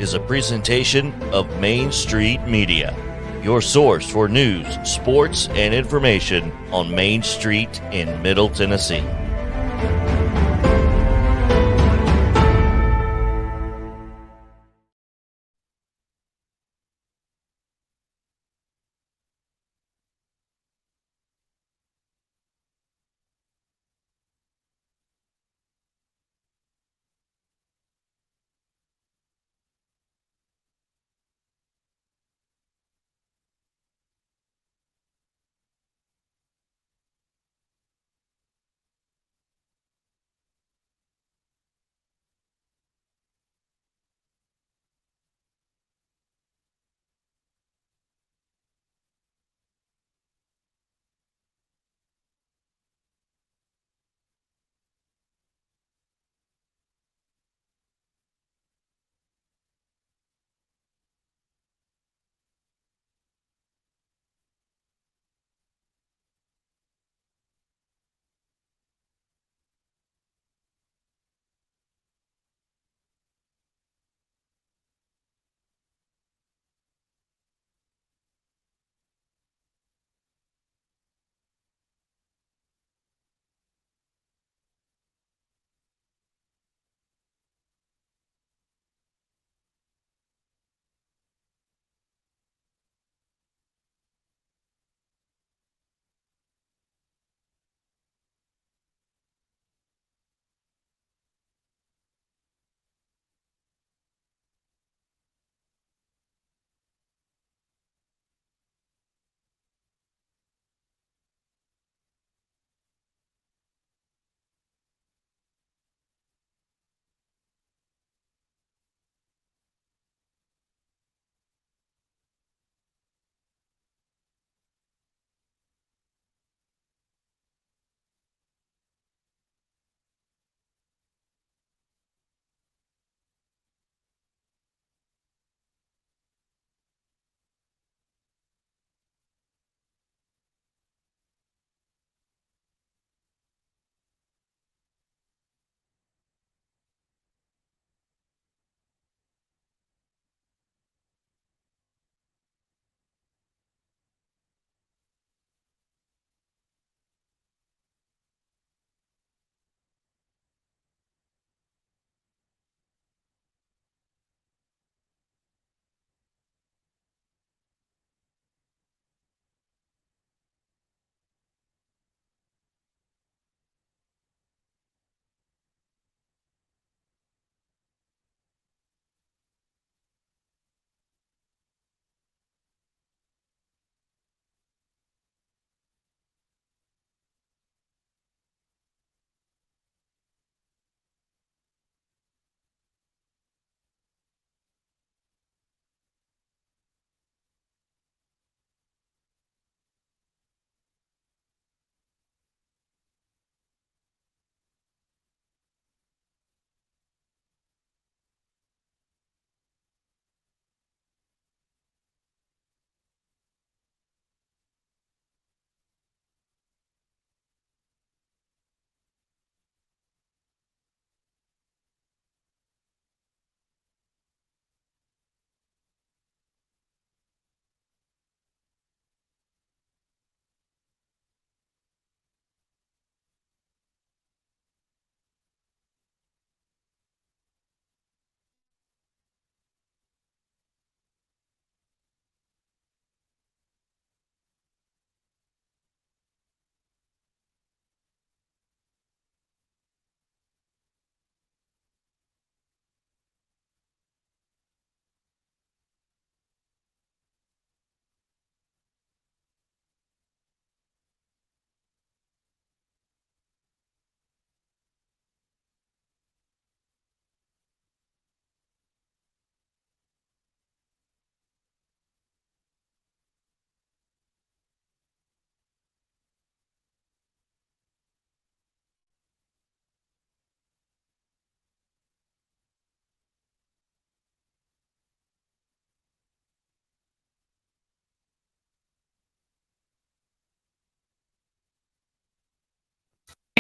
is a presentation of Main Street Media, your source for news, sports, and information on Main Street in Middle Tennessee.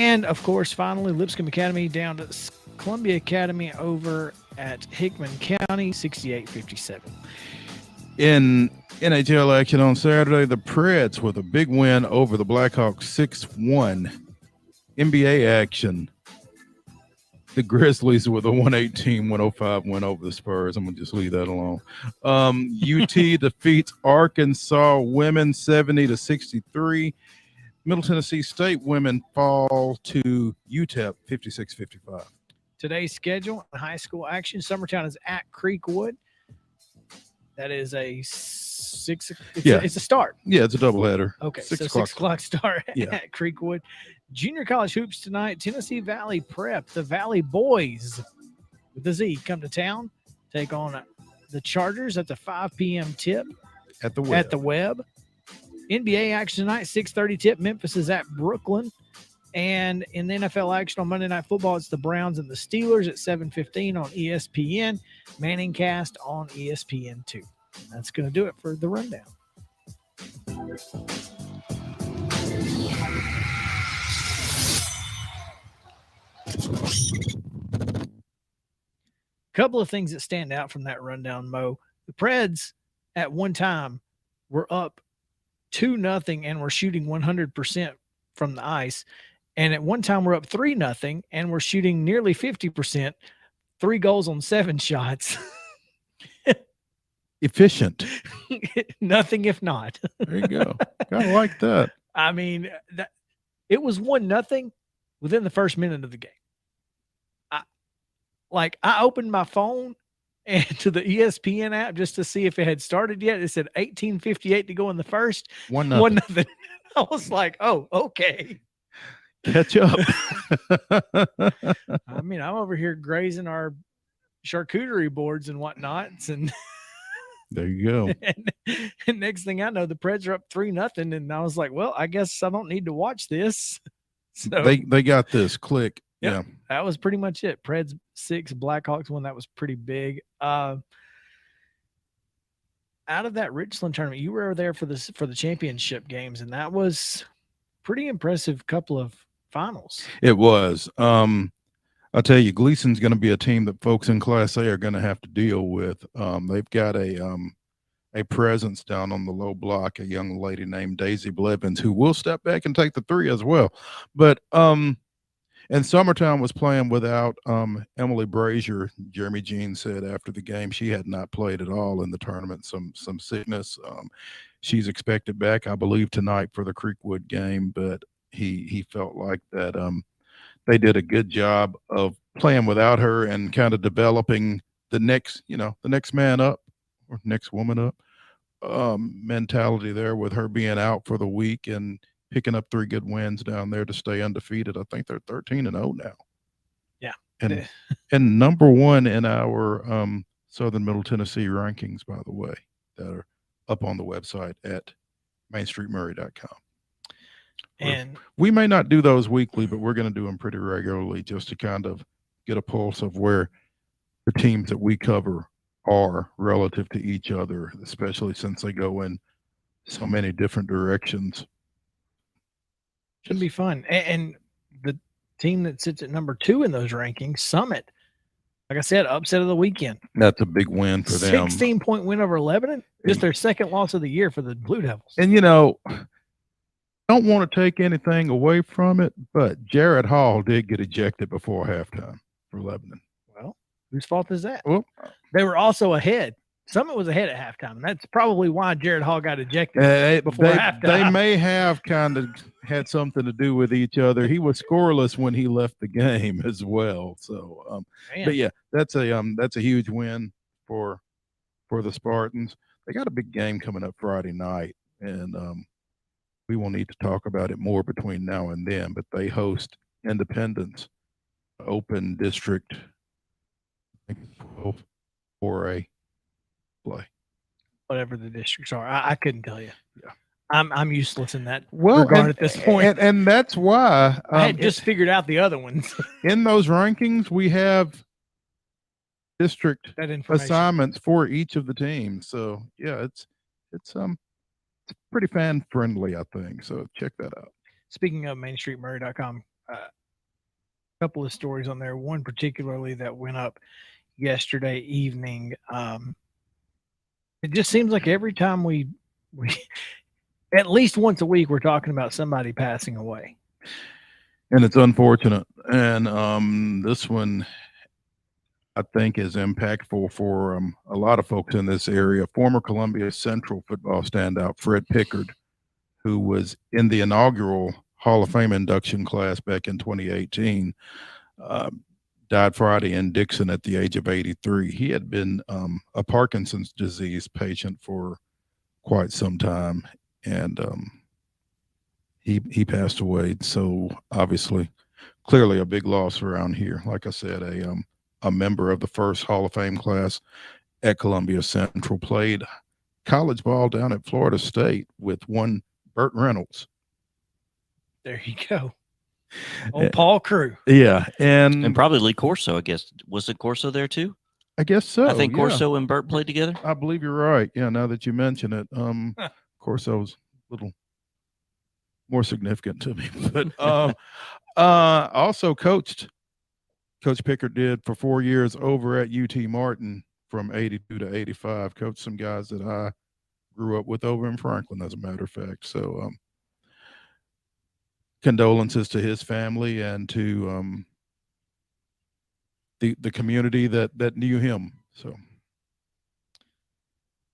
And of course, finally, Lipscomb Academy down to Columbia Academy over at Hickman County, 68-57. In NHL action on Saturday, the Preds with a big win over the Blackhawks 6-1. NBA action, the Grizzlies with a 118-105 win over the Spurs. I'm going to just leave that alone. UT defeats Arkansas women 70-63. Middle Tennessee State women fall to UTEP 56-55. Today's schedule, high school action. Summertown is at Creekwood. That is a it's a start. Yeah, it's a doubleheader. Okay, 6 o'clock start at Creekwood. Junior college hoops tonight. Tennessee Valley Prep, the Valley Boys with the Z come to town, take on the Chargers at the 5 p.m. tip at the Web. NBA action tonight, 6:30 tip. Memphis is at Brooklyn. And in the NFL action on Monday Night Football, it's the Browns and the Steelers at 7:15 on ESPN. Manning Cast on ESPN2. That's going to do it for the rundown. Couple of things that stand out from that rundown, Mo. The Preds at one time were up 2-0 and were shooting 100% from the ice. And at one time we're up 3-0 and we're shooting nearly 50%, 3 goals on 7 shots. Efficient. Nothing if not. There you go. I like that. I mean, it was 1-0 within the first minute of the game. I opened my phone and to the ESPN app just to see if it had started yet. It said 18:58 to go in the first. 1-0. I was like, oh, okay. Catch up. I mean, I'm over here grazing our charcuterie boards and whatnots, and there you go. And next thing I know, the Preds are up 3-0, and I was like, well, I guess I don't need to watch this. So they got this. Click. Yeah, that was pretty much it. Preds 6, Blackhawks 1. That was pretty big. Out of that Richland tournament, you were there for the championship games, and that was pretty impressive couple of finals. It was. I'll tell you, Gleason's going to be a team that folks in Class A are going to have to deal with. They've got a presence down on the low block, a young lady named Daisy Blevins, who will step back and take the 3 as well. But and Summertown was playing without Emily Brazier. Jeremy Jean said after the game she had not played at all in the tournament, some sickness. She's expected back, I believe, tonight for the Creekwood game, but he felt like that they did a good job of playing without her and kind of developing the next man up or next woman up mentality there with her being out for the week and picking up 3 good wins down there to stay undefeated. I think they're 13-0 now. Yeah. And number 1 in our Southern Middle Tennessee rankings, by the way, that are up on the website at mainstreetmurray.com. And we may not do those weekly, but we're going to do them pretty regularly just to kind of get a pulse of where the teams that we cover are relative to each other, especially since they go in so many different directions. Should be fun. And the team that sits at number 2 in those rankings, Summit, like I said, upset of the weekend. That's a big win for them. 16-point win over Lebanon. Just their second loss of the year for the Blue Devils. And, don't want to take anything away from it, but Jared Hall did get ejected before halftime for Lebanon. Well, whose fault is that? Well, they were also ahead. Summit was ahead at halftime, and that's probably why Jared Hall got ejected before halftime. They may have kind of had something to do with each other. He was scoreless when he left the game as well. So, but yeah, that's a huge win for the Spartans. They got a big game coming up Friday night, and we will need to talk about it more between now and then. But they host Independence Open District 12 4A play. Whatever the districts are, I couldn't tell you. Yeah. I'm useless in that regard at this point. And that's why I had just figured out the other ones. In those rankings, we have district assignments for each of the teams. So yeah, it's pretty fan friendly, I think. So check that out. Speaking of mainstreetmurray.com, couple of stories on there. One particularly that went up yesterday evening. It just seems like every time we at least once a week we're talking about somebody passing away. And it's unfortunate. And this one, I think, is impactful for a lot of folks in this area. Former Columbia Central football standout Fred Pickard, who was in the inaugural Hall of Fame induction class back in 2018, died Friday in Dixon at the age of 83. He had been a Parkinson's disease patient for quite some time, and he passed away. So obviously, clearly a big loss around here. Like I said, a member of the first Hall of Fame class at Columbia Central, played college ball down at Florida State with one Burt Reynolds. There you go. Old Paul Crew. Yeah. And probably Lee Corso, I guess. Was it Corso there too? I guess so. I think yeah. Corso and Burt played together. I believe you're right. Yeah, now that you mention it. Corso's a little more significant to me. But also Coach Pickard did for 4 years over at UT Martin from 82 to 85. Coached some guys that I grew up with over in Franklin, as a matter of fact. So condolences to his family and to the community that knew him. So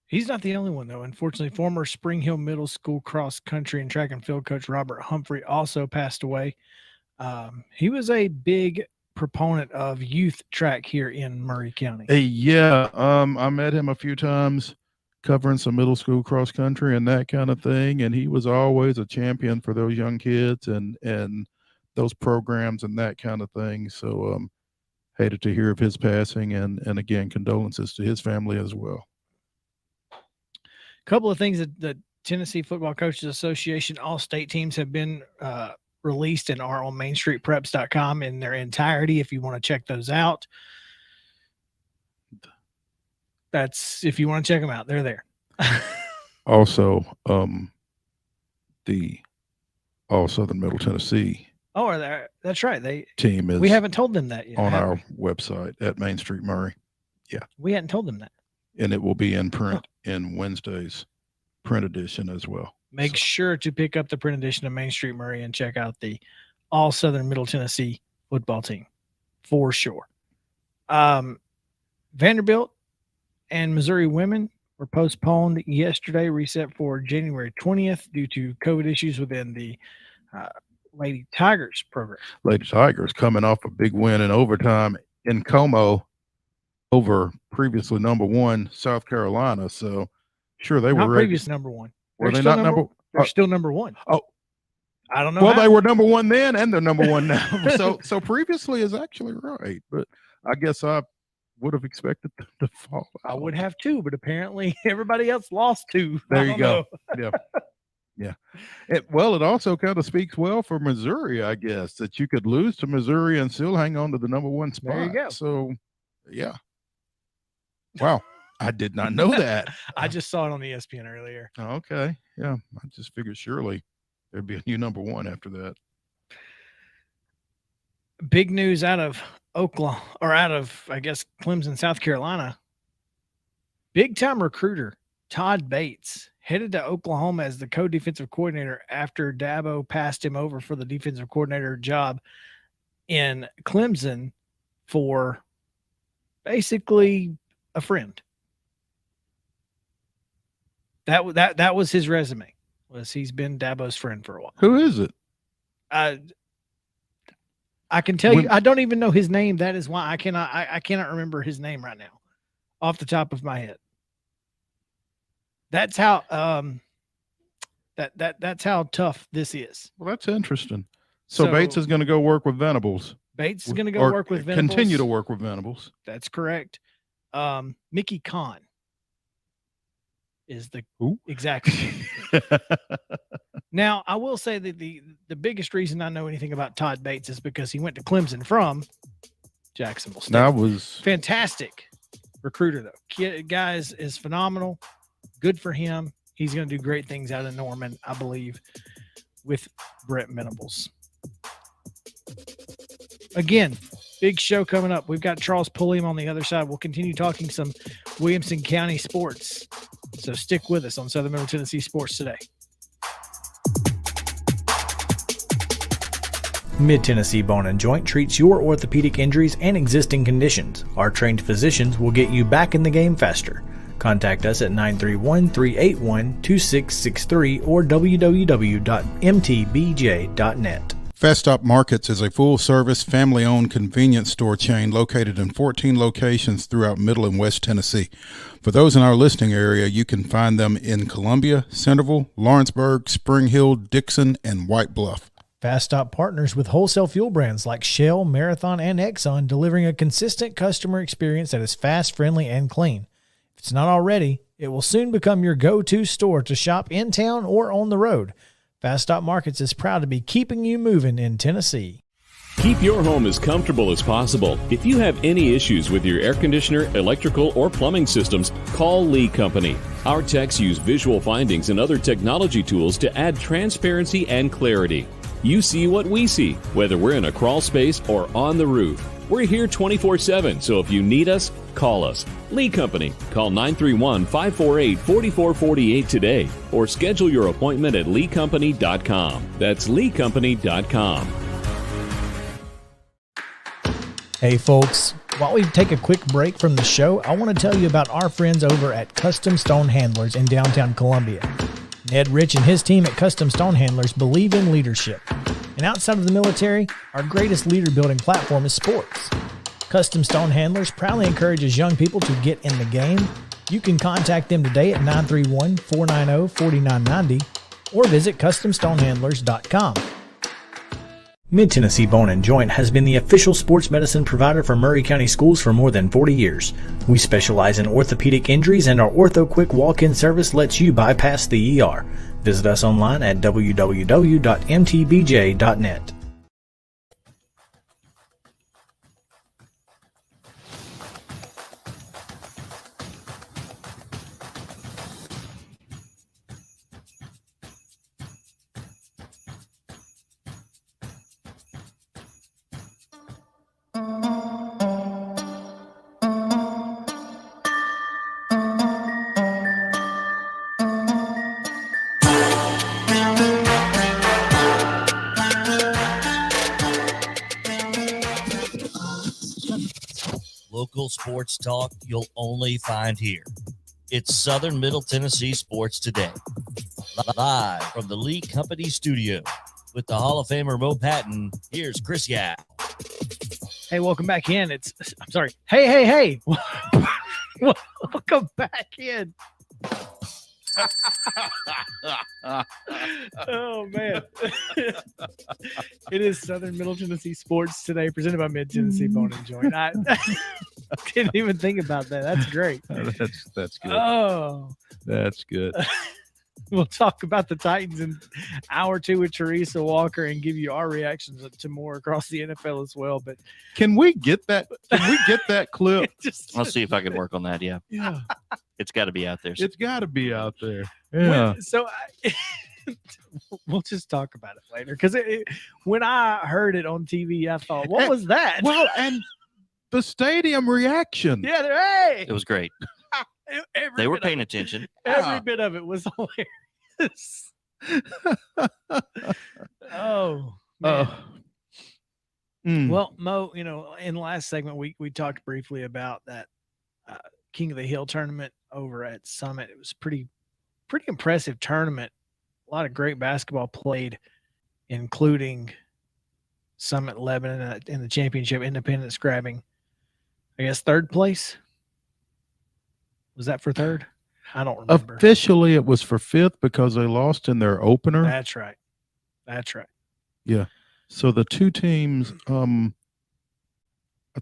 he's not the only one, though. Unfortunately, former Spring Hill Middle School cross country and track and field coach Robert Humphrey also passed away. He was a big proponent of youth track here in Murray County. Yeah, I met him a few times covering some middle school cross country and that kind of thing, and he was always a champion for those young kids and those programs and that kind of thing. So hated to hear of his passing, and again, condolences to his family as well. A couple of things that the Tennessee Football Coaches Association all-state teams have been released and are on mainstreetpreps.com in their entirety if you want to check those out. That's if you want to check them out, they're there. Also, the All Southern Middle Tennessee that's right. Team is we haven't told them that yet on our website at Main Street Murray. Yeah. We hadn't told them that. And it will be in print in Wednesday's print edition as well. Make sure to pick up the print edition of Main Street Murray and check out the All Southern Middle Tennessee football team for sure. Vanderbilt and Missouri women were postponed yesterday, reset for January 20th due to COVID issues within the Lady Tigers program. Lady Tigers coming off a big win in overtime in Como over previously number one South Carolina. So sure, they not were ready. Previous number one. Were they not number? They're still number one. Oh, I don't know. Well, they were number one then, and they're number one now. So previously is actually right, but I guess I would have expected them to fall out. I would have too, but apparently everybody else lost too. There you go. Yeah. Yeah. It also kind of speaks well for Missouri, I guess, that you could lose to Missouri and still hang on to the number one spot. There you go. So, yeah. Wow. I did not know that. I just saw it on the ESPN earlier. Okay. Yeah. I just figured surely there'd be a new number one after that. Big news out of Oklahoma, or out of, I guess, Clemson, South Carolina. Big time recruiter Todd Bates headed to Oklahoma as the co-defensive coordinator after Dabo passed him over for the defensive coordinator job in Clemson for basically a friend. That was his resume. He's been Dabo's friend for a while. Who is it? I can tell you, I don't even know his name. That is why I cannot remember his name right now off the top of my head. That's how that's how tough this is. Well, that's interesting. So Bates is going to go work with Venables. Bates is going to go work with Venables. Continue to work with Venables. That's correct. Mickey Kahn is the who? Exactly. Now, I will say that the biggest reason I know anything about Todd Bates is because he went to Clemson from Jacksonville State. That was fantastic recruiter, though. Guy is phenomenal. Good for him. He's going to do great things out of Norman, I believe, with Brett Venables. again, big show coming up. We've got Charles Pulliam on the other side. We'll continue talking some Williamson County sports. So stick with us on Southern Middle Tennessee Sports Today. Mid-Tennessee Bone and Joint treats your orthopedic injuries and existing conditions. Our trained physicians will get you back in the game faster. Contact us at 931-381-2663 or www.mtbj.net. Festop Markets is a full-service, family-owned convenience store chain located in 14 locations throughout Middle and West Tennessee. For those in our listening area, you can find them in Columbia, Centerville, Lawrenceburg, Spring Hill, Dixon, and White Bluff. Festop partners with wholesale fuel brands like Shell, Marathon, and Exxon, delivering a consistent customer experience that is fast, friendly, and clean. If it's not already, it will soon become your go-to store to shop in town or on the road. Festop Markets is proud to be keeping you moving in Tennessee. Keep your home as comfortable as possible. If you have any issues with your air conditioner, electrical, or plumbing systems, call Lee Company. Our techs use visual findings and other technology tools to add transparency and clarity. You see what we see, whether we're in a crawl space or on the roof. We're here 24/7, so if you need us, call us. Lee Company. Call 931-548-4448 today or schedule your appointment at leecompany.com. That's leecompany.com. Hey folks, while we take a quick break from the show, I want to tell you about our friends over at Custom Stone Handlers in downtown Columbia. Ned Rich and his team at Custom Stone Handlers believe in leadership. And outside of the military, our greatest leader building platform is sports. Custom Stone Handlers proudly encourages young people to get in the game. You can contact them today at 931-490-4990 or visit CustomStonehandlers.com. Mid-Tennessee Bone and Joint has been the official sports medicine provider for Maury County Schools for more than 40 years. We specialize in orthopedic injuries, and our Ortho Quick walk-in service lets you bypass the ER. Visit us online at www.mtbj.net. Local sports talk you'll only find here. It's Southern Middle Tennessee Sports Today. Live from the Lee Company studio with the Hall of Famer Mo Patton, here's Chris Yao. Hey, welcome back in. I'm sorry. Hey. Welcome back in. Oh, man. It is Southern Middle Tennessee Sports Today, presented by Mid-Tennessee Bone and Joint. I didn't even think about that. That's great. That's good. Oh. That's good. We'll talk about the Titans in hour 2 with Teresa Walker and give you our reactions to more across the NFL as well. But Can we get that clip? I'll see if I can work on that. Yeah. It's got to be out there. It's got to be out there. Yeah. We'll just talk about it later. Because when I heard it on TV, I thought, what was that? Well, and the stadium reaction. Yeah, hey! It was great. They were paying attention. Every bit of it was hilarious. Oh, man. Well, Mo, in the last segment, we talked briefly about that King of the Hill tournament over at Summit. It was pretty impressive tournament. A lot of great basketball played, including Summit Lebanon in the championship. Independence grabbing, I guess, third place. Was that for third? I don't remember. Officially, it was for fifth because they lost in their opener. That's right. Yeah. So the two teams, I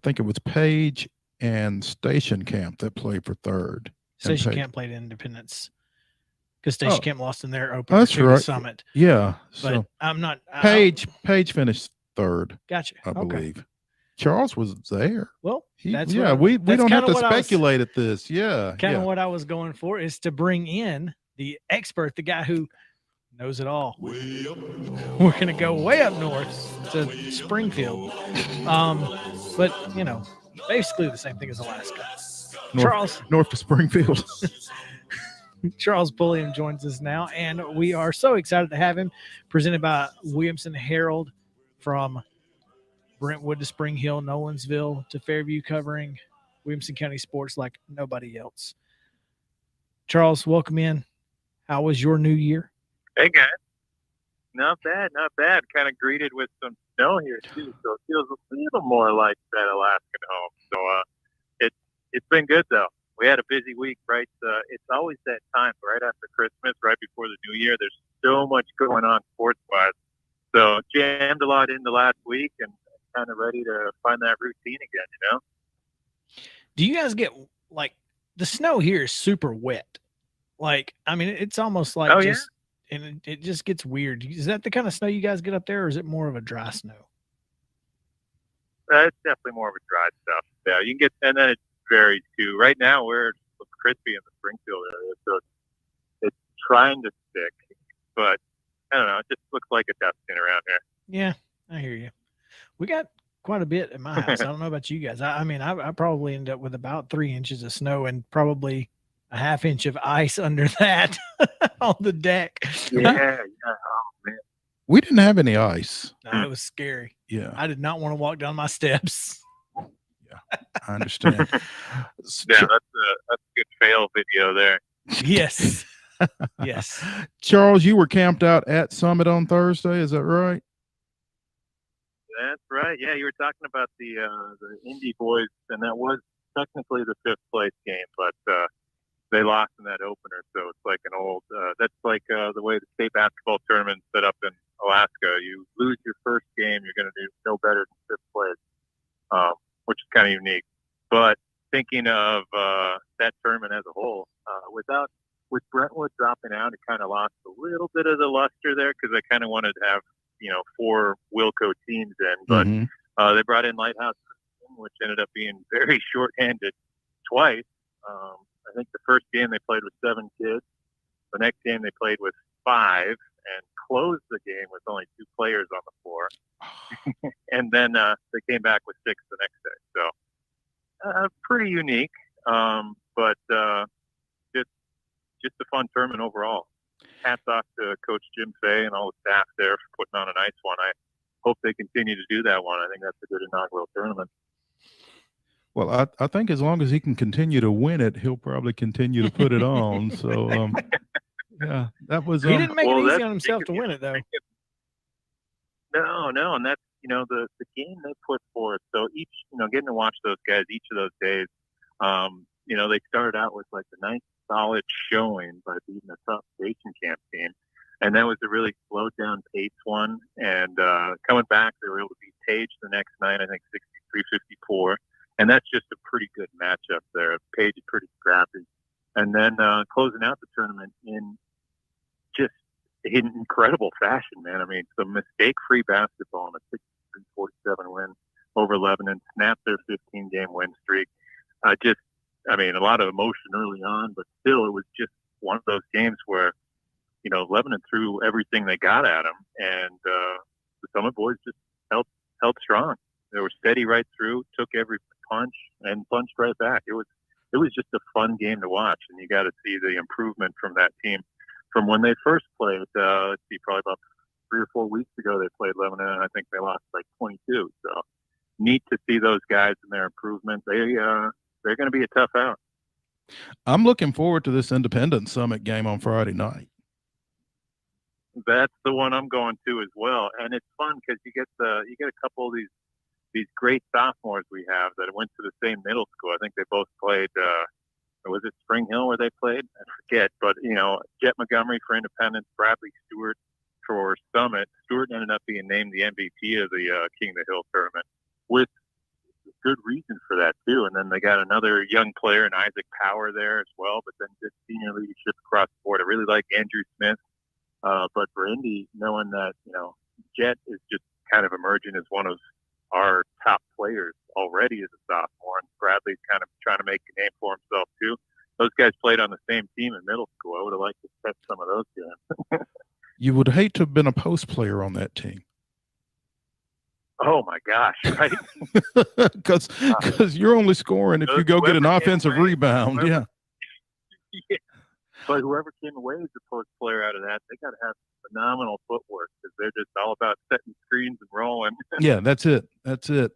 think it was Page and Station Camp that played for third. Station Camp played Independence because Station Camp lost in their opener. That's right. Summit. Yeah. But so I'm not. Page finished third. Gotcha. I believe. Charles was there. Well, we don't have to speculate at this. Yeah. Kind of what I was going for is to bring in the expert, the guy who knows it all. We're going to go way up north to Springfield. But, basically the same thing as Alaska. North to Springfield. Charles Pulliam joins us now, and we are so excited to have him, presented by Williamson Herald, from Brentwood to Spring Hill, Nolensville to Fairview, covering Williamson County sports like nobody else. Charles, welcome in. How was your new year? Hey, guys. Not bad. Kind of greeted with some snow here, too, so it feels a little more like that Alaskan home. So it's been good, though. We had a busy week, right? It's always that time right after Christmas, right before the new year. There's so much going on sports-wise. So jammed a lot in the last week and kind of ready to find that routine again, Do you guys get, the snow here is super wet. It's almost like and it just gets weird. Is that the kind of snow you guys get up there, or is it more of a dry snow? It's definitely more of a dry stuff. Yeah, you can get, and then it varies too. Right now we're crispy in the Springfield area, so it's trying to stick, but I don't know. It just looks like a dusting around here. Yeah, I hear you. We got quite a bit at my house. I don't know about you guys. I probably end up with about 3 inches of snow and probably a half inch of ice under that on the deck. Yeah. Oh, man. We didn't have any ice. No, it was scary. Yeah. I did not want to walk down my steps. Yeah, I understand. Yeah, that's a good fail video there. Yes. Yes. Charles, you were camped out at Summit on Thursday. Is that right? That's right. Yeah, you were talking about the Indy boys, and that was technically the 5th place game, but they lost in that opener. So it's like an old. That's like the way the state basketball tournament's set up in Alaska. You lose your first game, you're going to do no better than 5th place, which is kind of unique. But thinking of that tournament as a whole, with Brentwood dropping out, it kind of lost a little bit of the luster there, because I kind of wanted to have 4 Wilco teams in, but they brought in Lighthouse, which ended up being very short-handed twice. I think the first game they played with 7 kids. The next game they played with 5 and closed the game with only 2 players on the floor. And then they came back with 6 the next day. So pretty unique, but just a fun tournament overall. Hats off to Coach Jim Fay and all the staff there for putting on a nice one. I hope they continue to do that one. I think that's a good inaugural tournament. Well, I think as long as he can continue to win it, he'll probably continue to put it on. So, yeah, that was. He didn't make it easy on himself to win it, though. No, and that's the game they put forth. So each getting to watch those guys each of those days. They started out with like the nice solid showing by beating a tough station camp team, and that was a really slowed down pace one. And coming back, they were able to beat Page the next night, I think 63-54. And that's just a pretty good matchup there. Page is pretty scrappy. And then closing out the tournament in just incredible fashion, man. I mean, some mistake-free basketball and a 63-47 win over Lebanon, snapped their 15-game win streak. A lot of emotion early on, but still it was just one of those games where, Lebanon threw everything they got at them, and the Summit boys just held strong. They were steady right through, took every punch and punched right back. It was just a fun game to watch, and you got to see the improvement from that team from when they first played. Probably about 3 or 4 weeks ago they played Lebanon, and I think they lost like 22. So neat to see those guys and their improvement. They're going to be a tough out. I'm looking forward to this Independence Summit game on Friday night. That's the one I'm going to as well, and it's fun because you get a couple of these great sophomores we have that went to the same middle school. I think they both played. Was it Spring Hill where they played? I forget, but Jet Montgomery for Independence, Bradley Stewart for Summit. Stewart ended up being named the MVP of the King of the Hill tournament, with good reason for that too. And then they got another young player in Isaac Power there as well. But then just senior leadership across the board. I really like Andrew Smith. But for Indy, knowing that, Jet is just kind of emerging as one of our top players already as a sophomore, and Bradley's kind of trying to make a name for himself too. Those guys played on the same team in middle school. I would have liked to catch some of those games. You would hate to have been a post player on that team. Oh my gosh, right? Because you're only scoring if you go get an offensive rebound. Yeah. But whoever came away as a post player out of that, they got to have phenomenal footwork because they're just all about setting screens and rolling. Yeah, that's it. That's it.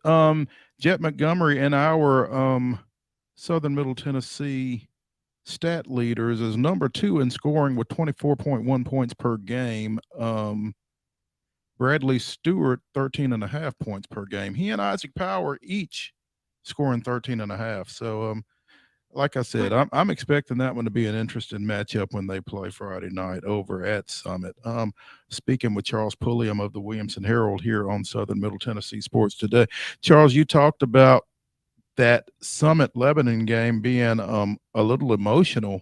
Jet Montgomery and our Southern Middle Tennessee stat leaders is number 2 in scoring with 24.1 points per game. Bradley Stewart, 13.5 points per game. He and Isaac Power each scoring 13.5. So, like I said, I'm expecting that one to be an interesting matchup when they play Friday night over at Summit. Speaking with Charles Pulliam of the Williamson Herald here on Southern Middle Tennessee Sports Today. Charles, you talked about that Summit Lebanon game being a little emotional.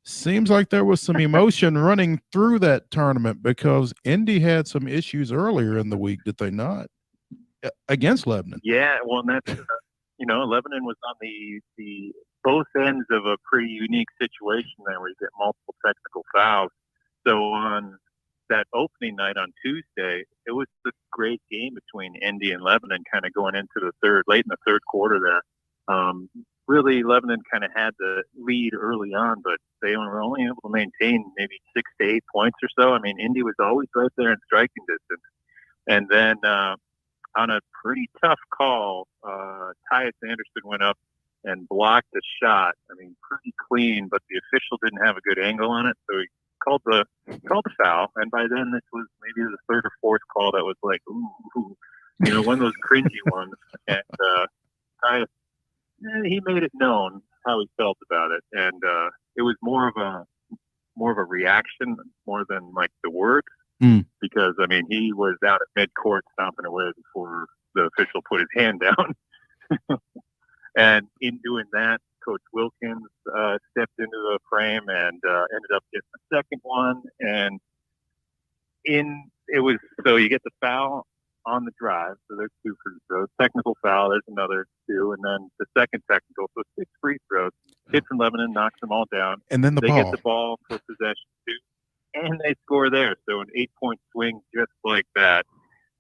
Seems like there was some emotion running through that tournament because Indy had some issues earlier in the week, did they not? Against Lebanon. Yeah, well, and that's Lebanon was on the both ends of a pretty unique situation there where you get multiple technical fouls. So on that opening night on Tuesday, it was a great game between Indy and Lebanon kind of going into late in the third quarter there. Really, Lebanon kind of had the lead early on, but they were only able to maintain maybe 6 to 8 points or so. I mean, Indy was always right there in striking distance. And then on a pretty tough call, Tyus Anderson went up and blocked the shot. I mean, pretty clean, but the official didn't have a good angle on it, so he called the foul. And by then, this was maybe the third or fourth call that was like, ooh, one of those cringy ones. And Tyus, he made it known how he felt about it, and it was more of a reaction more than like the words, because I mean he was out at midcourt stomping away before the official put his hand down, and in doing that, Coach Wilkins stepped into the frame and ended up getting the second one, and so you get the foul on the drive, so there's 2 free throws. Technical foul, there's another 2, and then the second technical, so 6 free throws. Kid from Lebanon knocks them all down. And then they get the ball for possession 2, and they score there. So an 8-point swing just like that,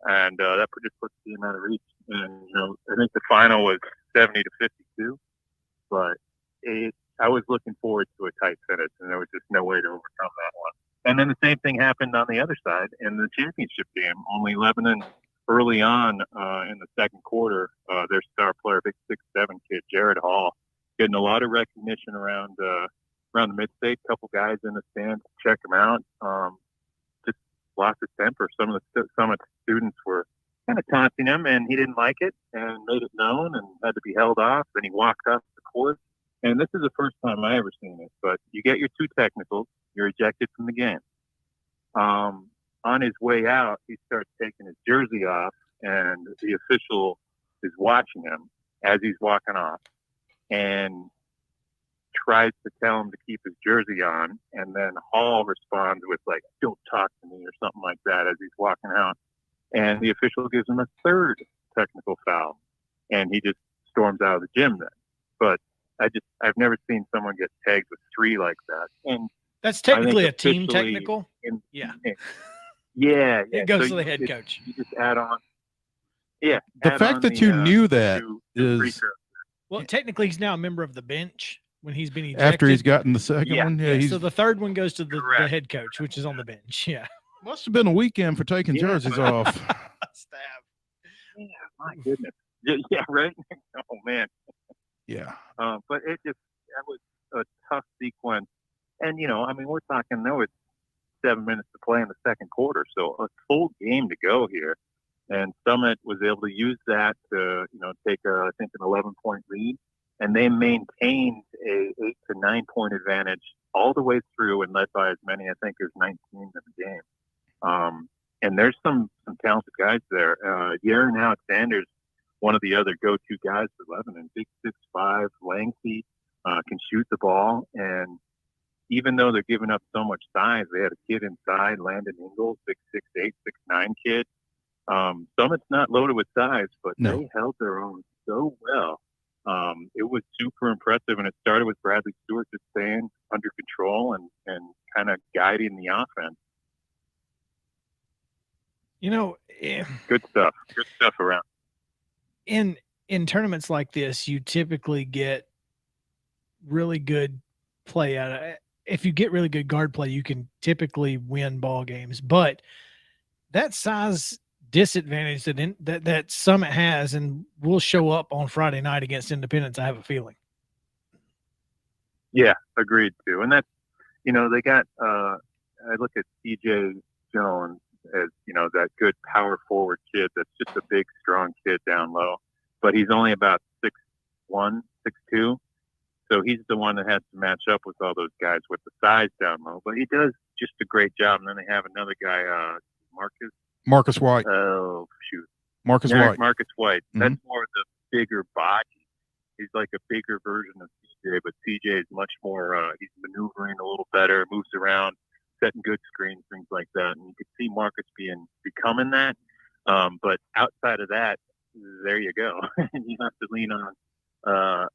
and that just puts the game out of reach. And I think the final was 70 to 52, but I was looking forward to a tight finish, and there was just no way to overcome that one. And then the same thing happened on the other side in the championship game. Only Lebanon. Early on in the second quarter, their star player, big 6'7" kid, Jared Hall, getting a lot of recognition around the mid-state. Couple guys in the stands to check him out. Just lost his temper. Some of the Summit students were kind of taunting him, and he didn't like it and made it known and had to be held off. Then he walked off the court. And this is the first time I ever seen this, but you get your 2 technicals, you're ejected from the game. On his way out, he starts taking his jersey off, and the official is watching him as he's walking off and tries to tell him to keep his jersey on. And then Hall responds with, like, "Don't talk to me," or something like that as he's walking out. And the official gives him a 3rd technical foul, and he just storms out of the gym then. But I've never seen someone get tagged with 3 like that. And that's technically a team technical. Yeah, it goes to the head coach. You just add on. Yeah. The fact that you knew that is. Well, technically, he's now a member of the bench when he's been ejected. After he's gotten the second one. Yeah. So the 3rd one goes to the head coach, which is on the bench. Yeah. Must have been a weekend for taking jerseys off. Stab. Yeah, my goodness. Yeah, right? Oh, man. Yeah. But that was a tough sequence. And, I mean, we're talking, it's 7 minutes to play in the second quarter, so a full game to go here. And Summit was able to use that to, take I think an 11-point lead, and they maintained a 8 to 9 point advantage all the way through and led by as many, I think, as 19 in the game. And there's some talented guys there. Yaron Alexander's one of the other go-to guys for Lebanon, big 6'5", lengthy, can shoot the ball, and even though they're giving up so much size, they had a kid inside, Landon Ingalls, 6'8", 6'9" kid. Summit's not loaded with size, but they held their own so well. It was super impressive, and it started with Bradley Stewart just staying under control and kind of guiding the offense. Good stuff. Good stuff around. In tournaments like this, you typically get really good play out of it. If you get really good guard play, you can typically win ball games. But that size disadvantage that Summit has and will show up on Friday night against Independence, I have a feeling. Yeah, agreed too. And that's, they got, I look at TJ Jones as, that good power forward kid that's just a big, strong kid down low. But he's only about 6'1", 6'2". So he's the one that has to match up with all those guys with the size down low. But he does just a great job. And then they have another guy, Marcus White. Oh, shoot. Marcus White. Marcus White. Mm-hmm. That's more of the bigger body. He's like a bigger version of CJ, but CJ is much more, he's maneuvering a little better, moves around, setting good screens, things like that. And you can see Marcus becoming that. But outside of that, there you go. And you have to lean on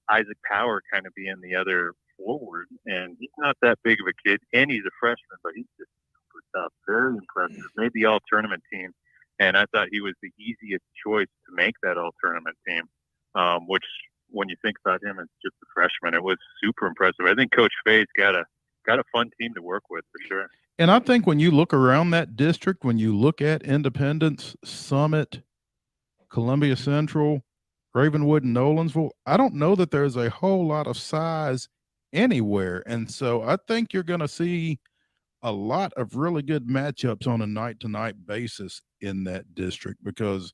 Isaac Power kind of being the other forward. And he's not that big of a kid, and he's a freshman, but he's just super tough, very impressive. Made the all-tournament team. And I thought he was the easiest choice to make that all-tournament team, which when you think about him as just a freshman, it was super impressive. I think Coach Fay's got a fun team to work with for sure. And I think when you look around that district, when you look at Independence, Summit, Columbia Central, Ravenwood, and Nolensville, I don't know that there's a whole lot of size anywhere. And so I think you're going to see a lot of really good matchups on a night-to-night basis in that district because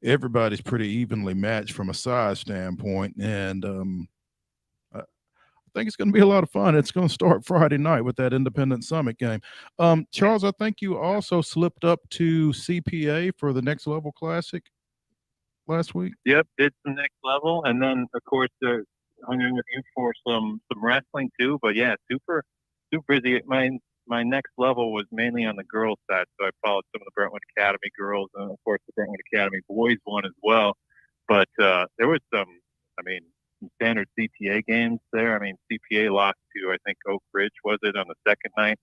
everybody's pretty evenly matched from a size standpoint. And I think it's going to be a lot of fun. It's going to start Friday night with that Independent Summit game. Charles, I think you also slipped up to CPA for the Next Level Classic last week. Yep, did some Next Level. And then, of course, I'm going to you for some wrestling too. But, yeah, super, super busy. My Next Level was mainly on the girls' side, so I followed some of the Brentwood Academy girls and, of course, the Brentwood Academy boys one as well. But there was some standard CPA games there. CPA lost to, I think, Oak Ridge, was it, on the second night,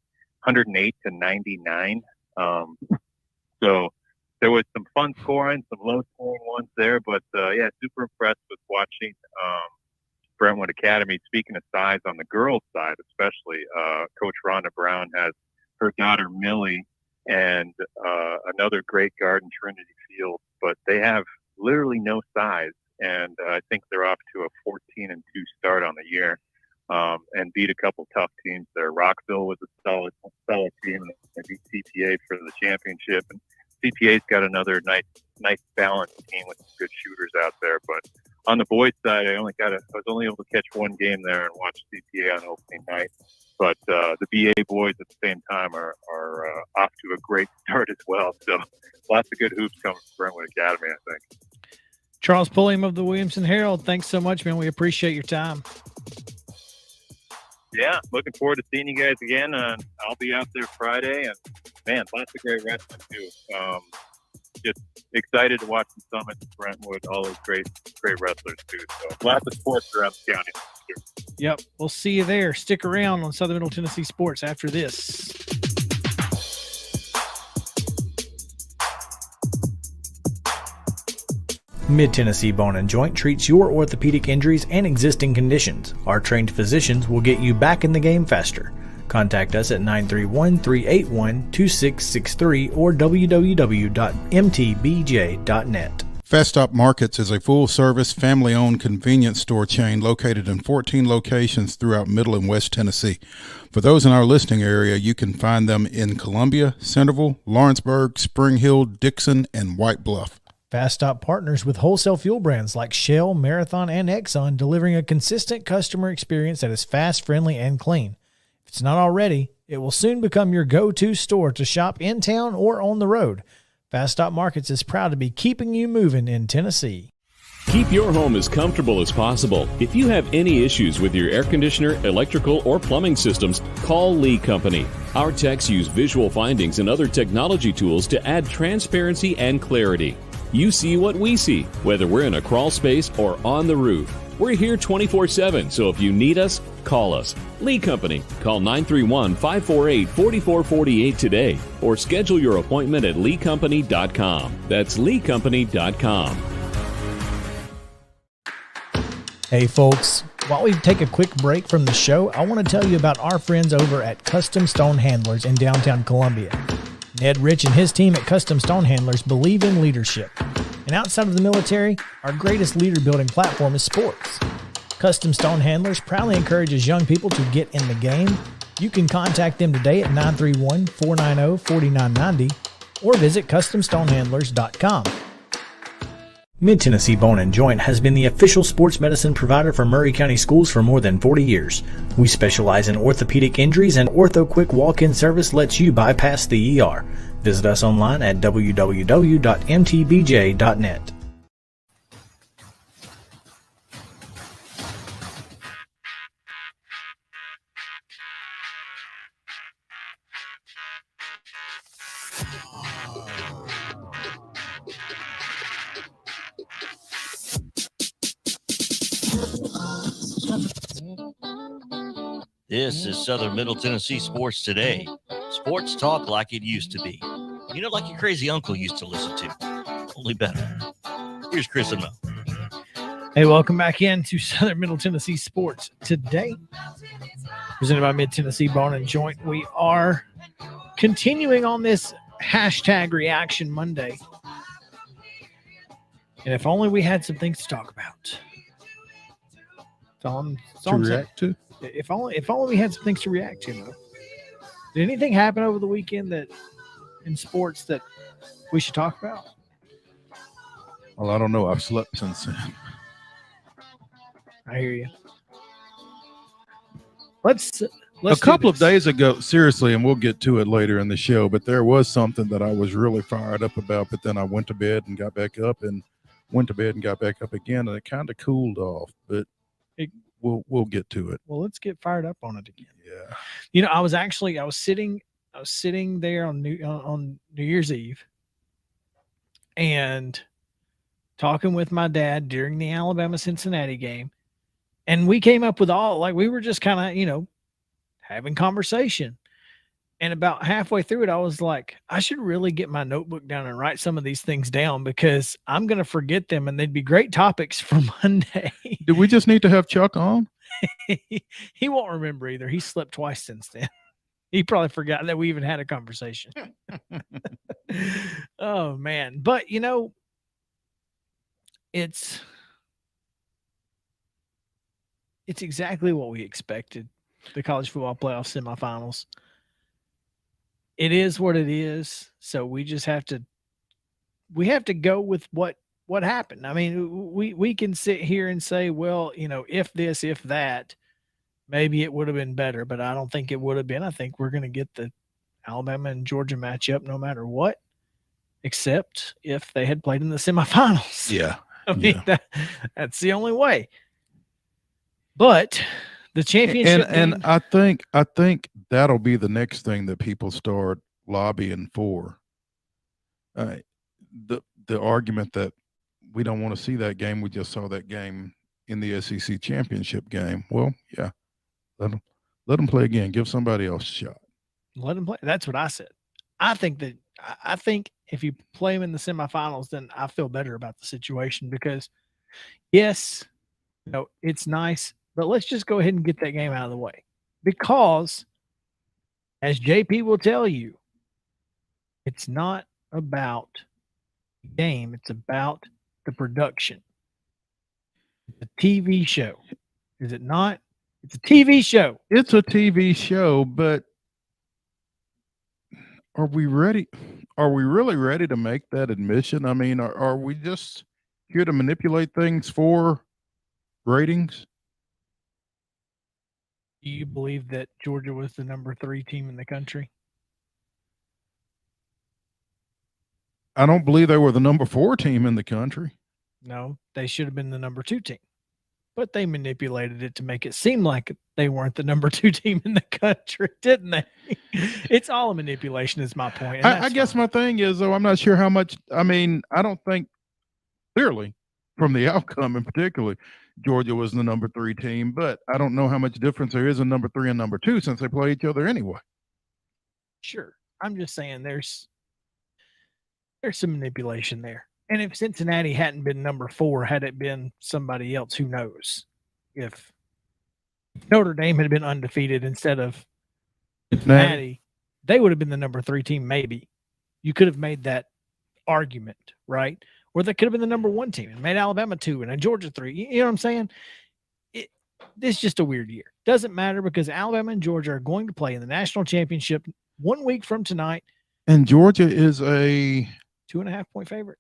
108-99. So there was some fun scoring, some low-scoring ones there. But, yeah, super impressed with watching Brentwood Academy. Speaking of size on the girls' side, especially, Coach Rhonda Brown has her daughter Millie and another great guard in Trinity Field, but they have literally no size, and I think they're off to a 14-2 start on the year, and beat a couple tough teams there. Rockville was a solid team, and they beat CPA for the championship, and CPA's got another nice balanced team with some good shooters out there, but on the boys' side, I was only able to catch one game there and watch CPA on opening night. But the BA boys at the same time are off to a great start as well. So lots of good hoops coming from Brentwood Academy, I think. Charles Pulliam of the Williamson Herald, thanks so much, man. We appreciate your time. Yeah, looking forward to seeing you guys again. I'll be out there Friday, and man, lots of great wrestling too. Just excited to watch the Summit, Brentwood, all those great wrestlers too. So lots of sports around the county. Yep, we'll see you there. Stick around on Southern Middle Tennessee Sports after this. Mid-Tennessee Bone and Joint treats your orthopedic injuries and existing conditions. Our trained physicians will get you back in the game faster. Contact us at 931-381-2663 or www.mtbj.net. Festop Markets is a full-service, family-owned convenience store chain located in 14 locations throughout Middle and West Tennessee. For those in our listening area, you can find them in Columbia, Centerville, Lawrenceburg, Spring Hill, Dixon, and White Bluff. Festop partners with wholesale fuel brands like Shell, Marathon, and Exxon, delivering a consistent customer experience that is fast, friendly, and clean. If it's not already, it will soon become your go-to store to shop in town or on the road. Festop Markets is proud to be keeping you moving in Tennessee. Keep your home as comfortable as possible. If you have any issues with your air conditioner, electrical, or plumbing systems, call Lee Company. Our techs use visual findings and other technology tools to add transparency and clarity. You see what we see, whether we're in a crawl space or on the roof. We're here 24/7, so if you need us, call us. Lee Company. Call 931-548-4448 today or schedule your appointment at leecompany.com. That's leecompany.com. Hey folks, while we take a quick break from the show, I want to tell you about our friends over at Custom Stone Handlers in downtown Columbia. Ned Rich and his team at Custom Stone Handlers believe in leadership. And outside of the military, our greatest leader building platform is sports. Custom Stone Handlers proudly encourages young people to get in the game. You can contact them today at 931-490-4990 or visit CustomStonehandlers.com. Mid-Tennessee Bone & Joint has been the official sports medicine provider for Murray County Schools for more than 40 years. We specialize in orthopedic injuries, and Ortho Quick walk-in service lets you bypass the ER. Visit us online at www.mtbj.net. This is Southern Middle Tennessee Sports Today. Sports talk like it used to be. You know, like your crazy uncle used to listen to. Only better. Here's Chris and Mo. Hey, welcome back into Southern Middle Tennessee Sports Today. Presented by Mid-Tennessee Bone & Joint. We are continuing on this hashtag Reaction Monday. And if only we had some things to talk about. To react to? If only we had some things to react to. Though. Did anything happen over the weekend that in sports that we should talk about? Well, I don't know. I've slept since then. I hear you. Let's a couple of days ago, seriously, and we'll get to it later in the show, but there was something that I was really fired up about, but then I went to bed and got back up and went to bed and got back up again, and it kind of cooled off, but we'll get to it. Well, let's get fired up on it again. Yeah. You know, I was sitting there on New Year's Eve and talking with my dad during the Alabama-Cincinnati game. And we came up with we were just kind of, having conversation. And about halfway through it, I was like, I should really get my notebook down and write some of these things down because I'm going to forget them and they'd be great topics for Monday. Do we just need to have Chuck on? He won't remember either. He slept twice since then. He probably forgot that we even had a conversation. Oh, man. But, it's exactly what we expected. The college football playoff semifinals. It is what it is. So we just have to go with what happened. I mean, we can sit here and say, well, if this, if that, maybe it would have been better, but I don't think it would have been. I think we're going to get the Alabama and Georgia matchup no matter what, except if they had played in the semifinals. Yeah. I mean, that's the only way. But the championship and I think that'll be the next thing that people start lobbying for. The argument that we don't want to see that game, we just saw that game in the SEC championship game. Well, yeah, let them play again. Give somebody else a shot. Let them play. That's what I said. I think if you play them in the semifinals, then I feel better about the situation because, yes, it's nice. But let's just go ahead and get that game out of the way because, as JP will tell you, it's not about the game. It's about the production. It's a TV show. Is it not? It's a TV show. It's a TV show, but are we ready? Are we really ready to make that admission? I mean, are we just here to manipulate things for ratings? Do you believe that Georgia was the number 3 team in the country? I don't believe they were the number 4 team in the country. No, they should have been the number 2 team. But they manipulated it to make it seem like they weren't the number 2 team in the country, didn't they? It's all a manipulation is my point. I guess my thing is, though, I'm not sure how much – I mean, I don't think clearly from the outcome in particular, Georgia was the number 3 team, but I don't know how much difference there is in number 3 and number 2 since they play each other anyway. Sure. I'm just saying there's some manipulation there. And if Cincinnati hadn't been number 4, had it been somebody else, who knows? If Notre Dame had been undefeated instead of Cincinnati, they would have been the number 3 team, maybe. You could have made that argument, right? Or they could have been the number 1 team and made Alabama 2 and a Georgia 3. You know what I'm saying? This is just a weird year. Doesn't matter because Alabama and Georgia are going to play in the national championship 1 week from tonight. And Georgia is a 2.5-point favorite.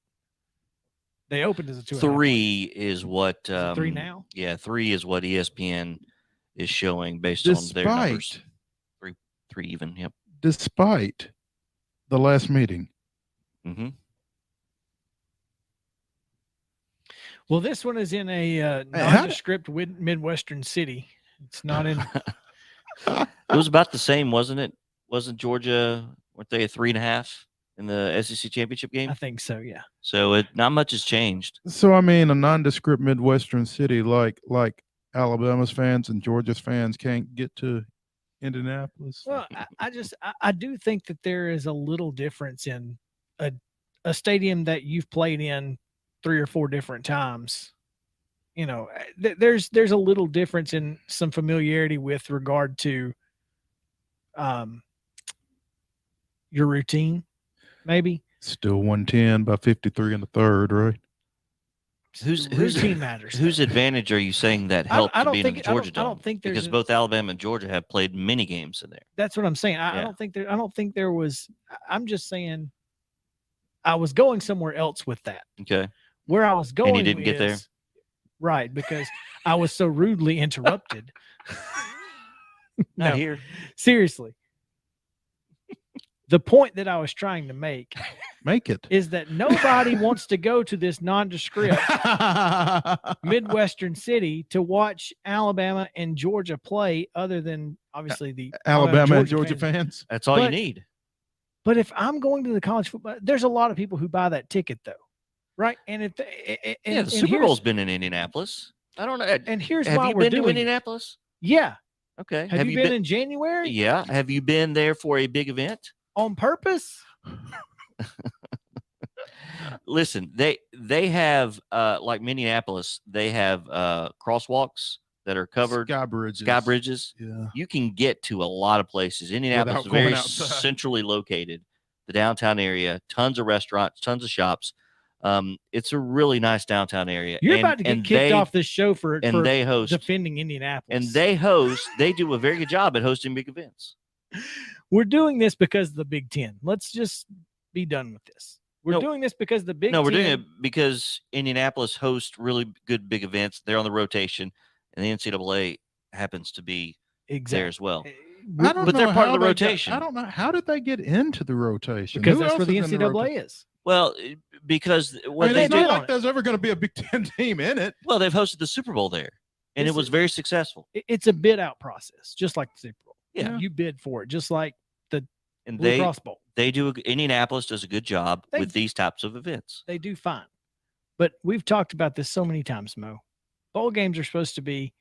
They opened as a 2.5. 3 is what. Is it 3 now? Yeah, 3 is what ESPN is showing based on their numbers. 3 even. Yep. Despite the last meeting. Mm-hmm. Well, this one is in a nondescript Midwestern city. It's not in. It was about the same, wasn't it? Wasn't Georgia? Weren't they a 3.5 in the SEC championship game? I think so. Yeah. So not much has changed. So I mean, a nondescript Midwestern city like Alabama's fans and Georgia's fans can't get to Indianapolis. Well, I do think that there is a little difference in a stadium that you've played in 3 or 4 different times. You know, there's a little difference in some familiarity with regard to your routine, maybe. Still 110 by 53 in the third, right? Whose routine matters? Whose advantage are you saying that helped to being in the Georgia Dome? I don't think because both Alabama and Georgia have played many games in there. That's what I'm saying. I don't think there was. I'm just saying. I was going somewhere else with that. Okay. Where I was going, and you didn't get there, right? Because I was so rudely interrupted. Not here. Seriously. The point that I was trying to make it is that nobody wants to go to this nondescript Midwestern city to watch Alabama and Georgia play, other than obviously the Alabama and Georgia fans. That's all you need. But if I'm going to the college football, there's a lot of people who buy that ticket, though, right? And the Super Bowl's been in Indianapolis. I don't know. And here's have why you we're been doing to Indianapolis? Yeah. Okay. Have you been in January? Yeah. Have you been there for a big event? On purpose? Listen, they have like Minneapolis, they have crosswalks that are covered. Sky bridges. Yeah. You can get to a lot of places. Indianapolis is very centrally located. The downtown area, tons of restaurants, tons of shops. It's a really nice downtown area. You're about to get kicked off this show for they host defending Indianapolis. And they do a very good job at hosting big events. We're doing this because of the Big Ten. Let's just be done with this. We're doing this because the Big Ten. No, we're doing it because Indianapolis hosts really good big events. They're on the rotation, and the NCAA happens to be there as well. But they're part of the rotation. I don't know. How did they get into the rotation? Because that's where the NCAA is. Well, because it's not like there's ever going to be a Big Ten team in it. Well, they've hosted the Super Bowl there, and it was very successful. It's a bid out process, just like the Super Bowl. Yeah, you bid for it, just like the Blue Cross Bowl. Indianapolis does a good job with these types of events. They do fine, but we've talked about this so many times, Mo. Bowl games are supposed to be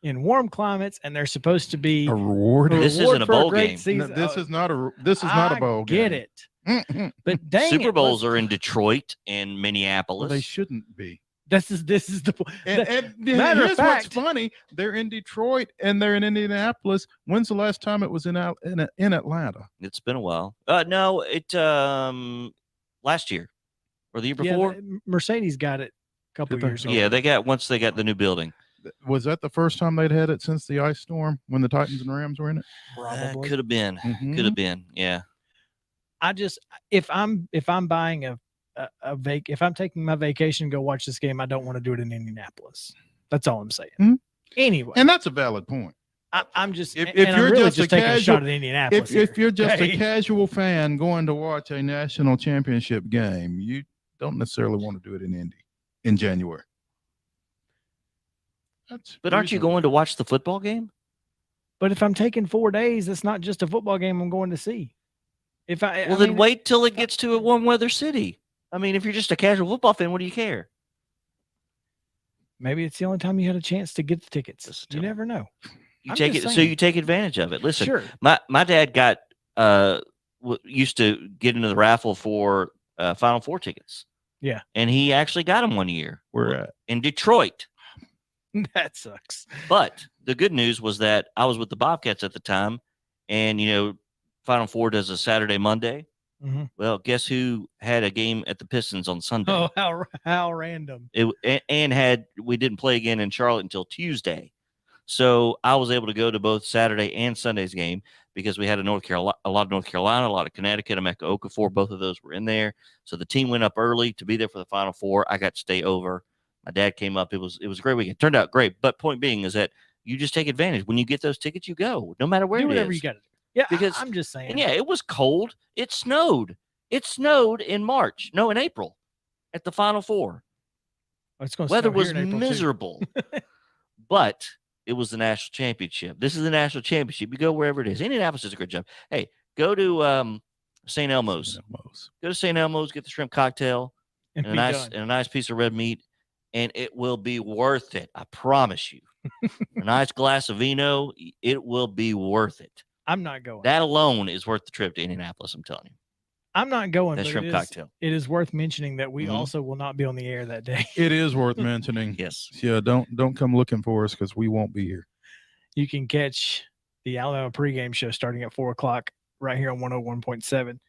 in warm climates, and they're supposed to be a reward. This isn't a bowl game. No, this is not a bowl game. Get it? But dang, Super Bowls are in Detroit and Minneapolis. Well, they shouldn't be. This is the and matter of fact. What's funny? They're in Detroit and they're in Indianapolis. When's the last time it was in Atlanta? It's been a while. No, last year or the year before. Yeah, Mercedes got it a couple years ago. Yeah, once they got the new building. Was that the first time they'd had it since the ice storm when the Titans and Rams were in it? Probably. Could have been. Mm-hmm. Could have been. Yeah. I just if I'm buying if I'm taking my vacation to go watch this game, I don't want to do it in Indianapolis. That's all I'm saying. Mm-hmm. Anyway, and that's a valid point. I'm just if you're really just taking a shot at Indianapolis. If you're just a casual fan going to watch a national championship game, you don't necessarily want to do it in Indy in January. But aren't you going to watch the football game? But if I'm taking 4 days, it's not just a football game I'm going to see. Then wait till it gets to a warm weather city. I mean, if you're just a casual football fan, what do you care? Maybe it's the only time you had a chance to get the tickets. Just You tell never know. You I'm take just it, so saying. you take advantage of it. Listen, Sure. my dad got used to get into the raffle for Final Four tickets. Yeah. And he actually got them one year. Where at? In Detroit. That sucks. But the good news was that I was with the Bobcats at the time, and Final Four does a Saturday, Monday. Mm-hmm. Well, guess who had a game at the Pistons on Sunday? Oh, how random! We didn't play again in Charlotte until Tuesday, so I was able to go to both Saturday and Sunday's game because we had a lot of North Carolina, a lot of Connecticut, Emeka Okafor. Both of those were in there, so the team went up early to be there for the Final Four. I got to stay over. My dad came up. It was a great weekend. Turned out great. But point being is that you just take advantage. When you get those tickets, you go, no matter where Do it whatever is. you got to do. Yeah, Because I'm just saying. And yeah, it was cold. It snowed. It snowed in March. No, in April at the Final Four. It's going Weather was miserable. But it was the national championship. This is the national championship. You go wherever it is. Indianapolis does a great job. Hey, go to St. Elmo's. Go to St. Elmo's, get the shrimp cocktail and a nice piece of red meat, and it will be worth it. I promise you. A nice glass of vino, it will be worth it. I'm not going. That alone is worth the trip to Indianapolis, I'm telling you. I'm not going. That but shrimp cocktail. It is worth mentioning that we also will not be on the air that day. It is worth mentioning. Yes. Yeah, don't come looking for us because we won't be here. You can catch the Alabama pregame show starting at 4:00 right here on 101.7.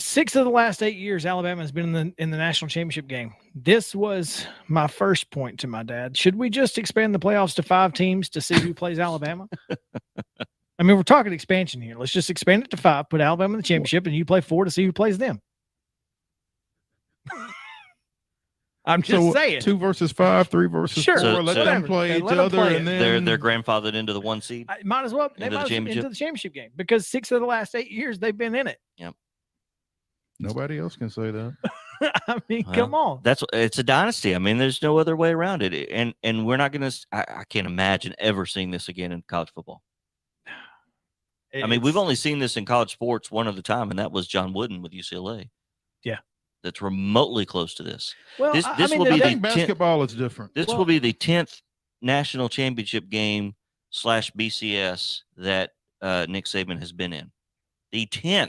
6 of the last 8 years, Alabama has been in the national championship game. This was my first point to my dad. Should we just expand the playoffs to 5 teams to see who plays Alabama? I mean, we're talking expansion here. Let's just expand it to 5, put Alabama in the championship, and you play 4 to see who plays them. I'm just saying. 2 versus 5, 3 versus 4. So Let them play each other, and then they're grandfathered into the 1 seed. Might as well into the championship game because 6 of the last 8 years they've been in it. Yep. Nobody else can say that. I mean, come on. It's a dynasty. I mean, there's no other way around it. And we're not going to. I can't imagine ever seeing this again in college football. I mean, we've only seen this in college sports one other time, and that was John Wooden with UCLA. Yeah, that's remotely close to this. Well, this will be the basketball is different. This will be the 10th national championship game / BCS that Nick Saban has been in. The 10th.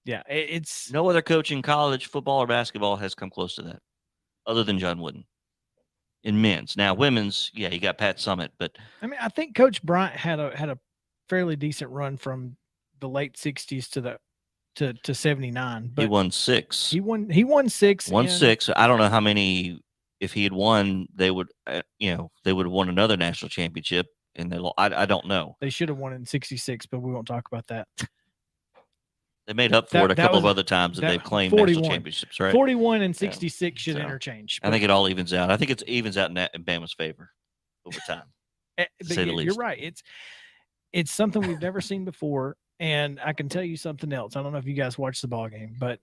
Yeah, it's no other coach in college football or basketball has come close to that, other than John Wooden. In men's, now women's, yeah, you got Pat Summitt, but I mean, I think Coach Bryant had a fairly decent run from the late '60s to '79. But he won 6. He won 6. Won 6. I don't know how many. If he had won, they would they would have won another national championship, and I don't know. They should have won in '66, but we won't talk about that. They made up for it a couple of other times that they've claimed 41. national championships, right? 41 and 66 should interchange. I think it all evens out. I think it evens out in Bama's favor over time. But you're right. It's something we've never seen before, and I can tell you something else. I don't know if you guys watched the ball game, but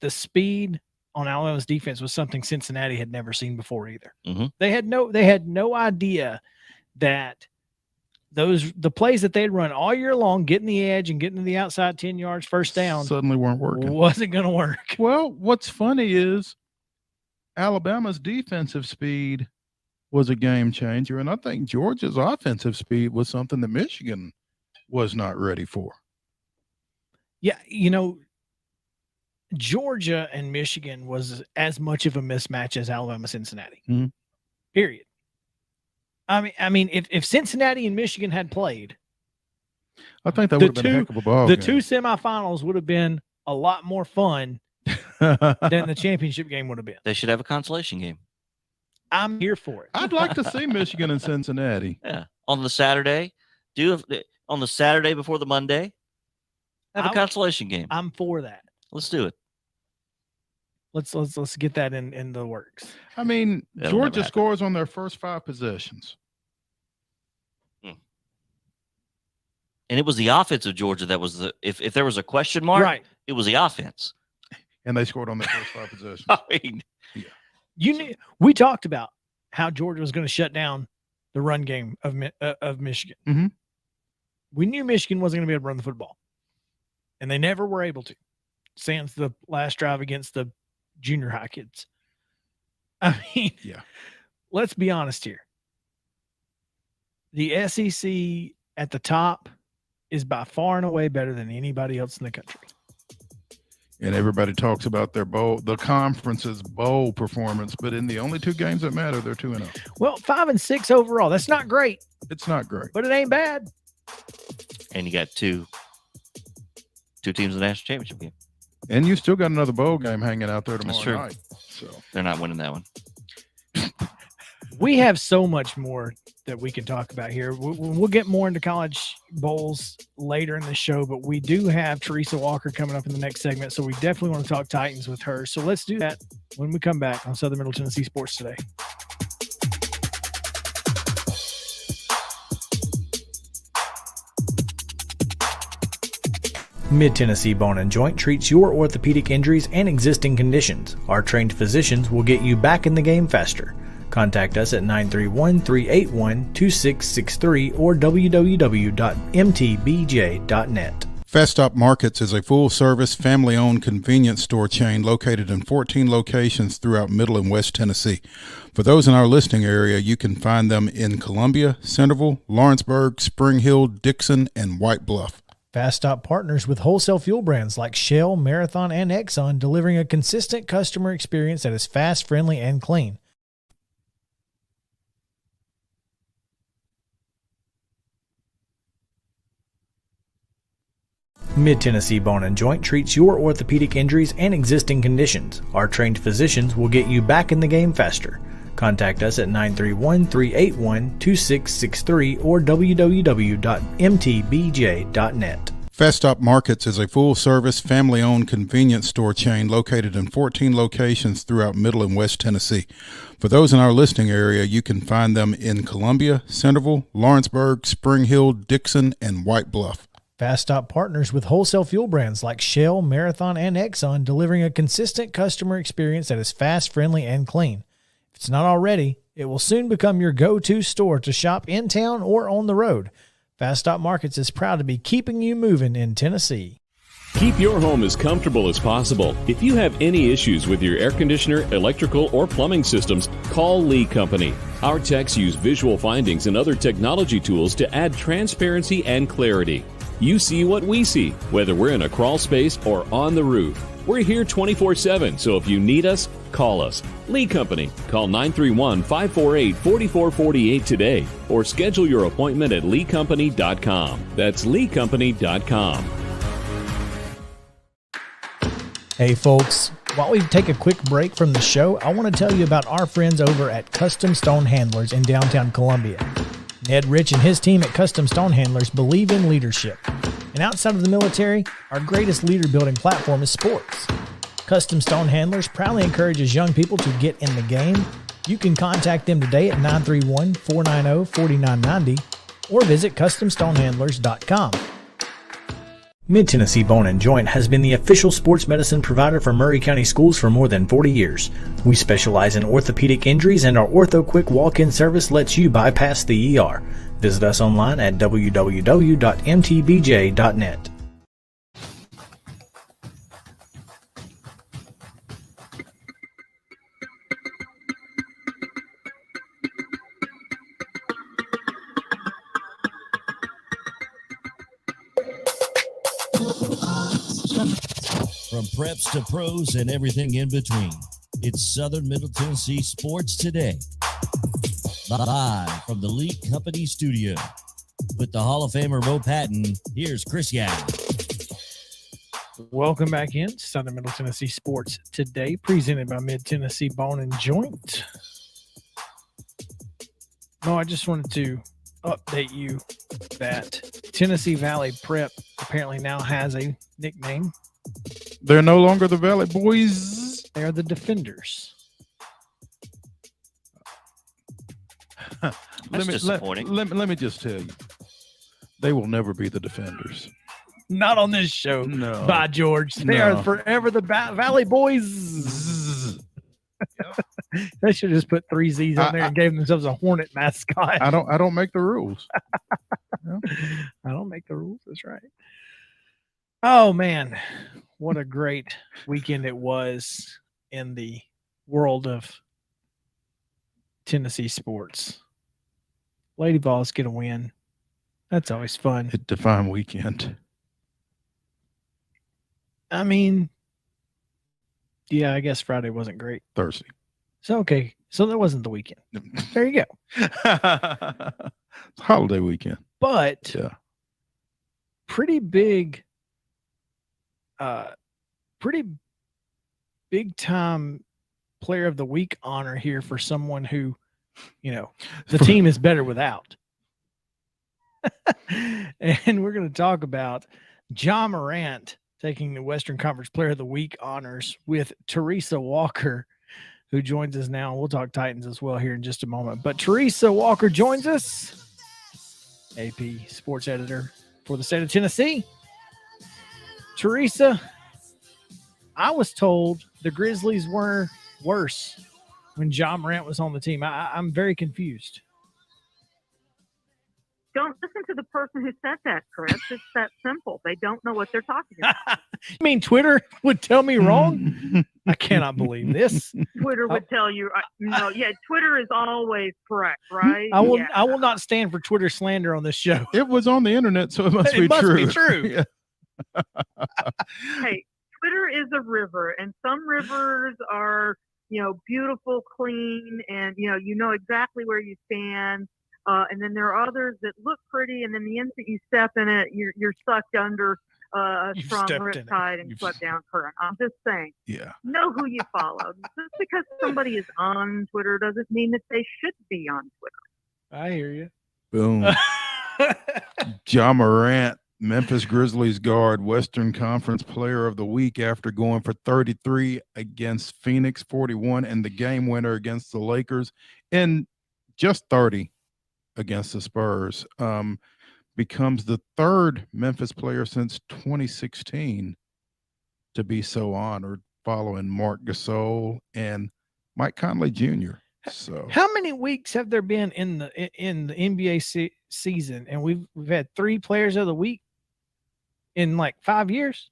the speed on Alabama's defense was something Cincinnati had never seen before either. Mm-hmm. They had no idea that the plays that they'd run all year long, getting the edge and getting to the outside 10 yards, first down, suddenly weren't working. Wasn't going to work. Well, what's funny is Alabama's defensive speed was a game changer, and I think Georgia's offensive speed was something that Michigan was not ready for. Yeah, Georgia and Michigan was as much of a mismatch as Alabama Cincinnati. Mm-hmm. Period. I mean, if Cincinnati and Michigan had played, I think that would have been a heck of a ball game. 2 semifinals would have been a lot more fun than the championship game would have been. They should have a consolation game. I'm here for it. I'd like to see Michigan and Cincinnati. Yeah, on the Saturday. On the Saturday before the Monday. Have a consolation game. I'm for that. Let's do it. Let's get that in the works. I mean, Georgia scores on their first 5 possessions. And it was the offense of Georgia that was if there was a question mark, right, it was the offense. And they scored on their first 5 possessions. I mean, yeah. We talked about how Georgia was going to shut down the run game of Michigan. Mm-hmm. We knew Michigan wasn't going to be able to run the football, and they never were able to. Sans the last drive against the junior high kids. I mean, Yeah. let's be honest here. The SEC at the top is by far and away better than anybody else in the country. And everybody talks about their the conference's bowl performance, but in the only 2 games that matter, they're 2-0. Well, 5-6 overall. That's not great. It's not great, but it ain't bad. And you got two teams in the national championship game. And you still got another bowl game hanging out there That's tomorrow true. night. So they're not winning that one. We have so much more that we can talk about here. We'll get more into college bowls later in the show, but we do have Teresa Walker coming up in the next segment, so we definitely want to talk Titans with her. So let's do that when we come back on Southern Middle Tennessee Sports Today. Mid-Tennessee Bone and Joint treats your orthopedic injuries and existing conditions. Our trained physicians will get you back in the game faster. Contact us at 931-381-2663 or www.mtbj.net. Festop Markets is a full-service, family-owned convenience store chain located in 14 locations throughout Middle and West Tennessee. For those in our listening area, you can find them in Columbia, Centerville, Lawrenceburg, Spring Hill, Dixon, and White Bluff. Festop partners with wholesale fuel brands like Shell, Marathon, and Exxon, delivering a consistent customer experience that is fast, friendly, and clean. Mid-Tennessee Bone and Joint treats your orthopedic injuries and existing conditions. Our trained physicians will get you back in the game faster. Contact us at 931-381-2663 or www.mtbj.net. Festop Markets is a full-service, family-owned convenience store chain located in 14 locations throughout Middle and West Tennessee. For those in our listening area, you can find them in Columbia, Centerville, Lawrenceburg, Spring Hill, Dixon, and White Bluff. Festop partners with wholesale fuel brands like Shell, Marathon, and Exxon, delivering a consistent customer experience that is fast, friendly, and clean. If it's not already, it will soon become your go-to store to shop in town or on the road. Festop Markets is proud to be keeping you moving in Tennessee. Keep your home as comfortable as possible. If you have any issues with your air conditioner, electrical, or plumbing systems, call Lee Company. Our techs use visual findings and other technology tools to add transparency and clarity. You see what we see, whether we're in a crawl space or on the roof. We're here 24/7, so if you need us, call us. Lee Company. Call 931-548-4448 today or schedule your appointment at leecompany.com. That's leecompany.com. Hey folks, while we take a quick break from the show, I want to tell you about our friends over at Custom Stone Handlers in downtown Columbia. Ned Rich and his team at Custom Stone Handlers believe in leadership. And outside of the military, our greatest leader building platform is sports. Custom Stone Handlers proudly encourages young people to get in the game. You can contact them today at 931-490-4990 or visit CustomStonehandlers.com. Mid-Tennessee Bone and Joint has been the official sports medicine provider for Maury County Schools for more than 40 years. We specialize in orthopedic injuries, and our Ortho Quick walk-in service lets you bypass the ER. Visit us online at www.mtbj.net. From preps to pros and everything in between, it's Southern Middle Tennessee Sports Today. Live from the Lee Company studio with the Hall of Famer Mo Patton, here's Chris Young. Welcome back in to Southern Middle Tennessee Sports Today, presented by Mid-Tennessee Bone and Joint. No, I just wanted to update you that Tennessee Valley Prep apparently now has a nickname. They're no longer the Valley Boys. They are the Defenders. That's disappointing. Let me just tell you, they will never be the Defenders. Not on this show. No. By George. They are forever the Valley Boys. They should have just put 3 Z's on there and gave themselves a Hornet mascot. I don't make the rules. I don't make the rules. That's right. Oh man, what a great weekend it was in the world of Tennessee sports. Lady Vols get a win. That's always fun. It defined weekend. I mean, yeah, I guess Friday wasn't great. Thursday. So, okay. So that wasn't the weekend. There you go. It's holiday weekend. But Yeah. pretty big time player of the week honor here for someone who, the team is better without. And we're going to talk about Ja Morant taking the Western Conference Player of the Week honors with Teresa Walker, who joins us now. We'll talk Titans as well here in just a moment. But Teresa Walker joins us, AP sports editor for the state of Tennessee. Teresa, I was told the Grizzlies were worse when Ja Morant was on the team. I'm very confused. Don't listen to the person who said that, Chris. It's that simple. They don't know what they're talking about. You mean Twitter would tell me wrong? I cannot believe this. Twitter would tell you. No, yeah, Twitter is always correct, right? I will not stand for Twitter slander on this show. It was on the internet, so it must be true. Be true. Yeah. Hey, Twitter is a river, and some rivers are, beautiful, clean, and you know exactly where you stand. And then there are others that look pretty, and then the instant you step in it, you're sucked under a strong riptide and swept down current. I'm just saying. Yeah. Know who you follow. Just because somebody is on Twitter doesn't mean that they should be on Twitter. I hear you. Boom. Ja Morant, Memphis Grizzlies guard, Western Conference Player of the Week after going for 33 against Phoenix, 41, and the game winner against the Lakers, and just 30 against the Spurs. Becomes the third Memphis player since 2016 to be so honored, following Mark Gasol and Mike Conley Jr. So, how many weeks have there been in the NBA season, and we've had 3 players of the week in like 5 years?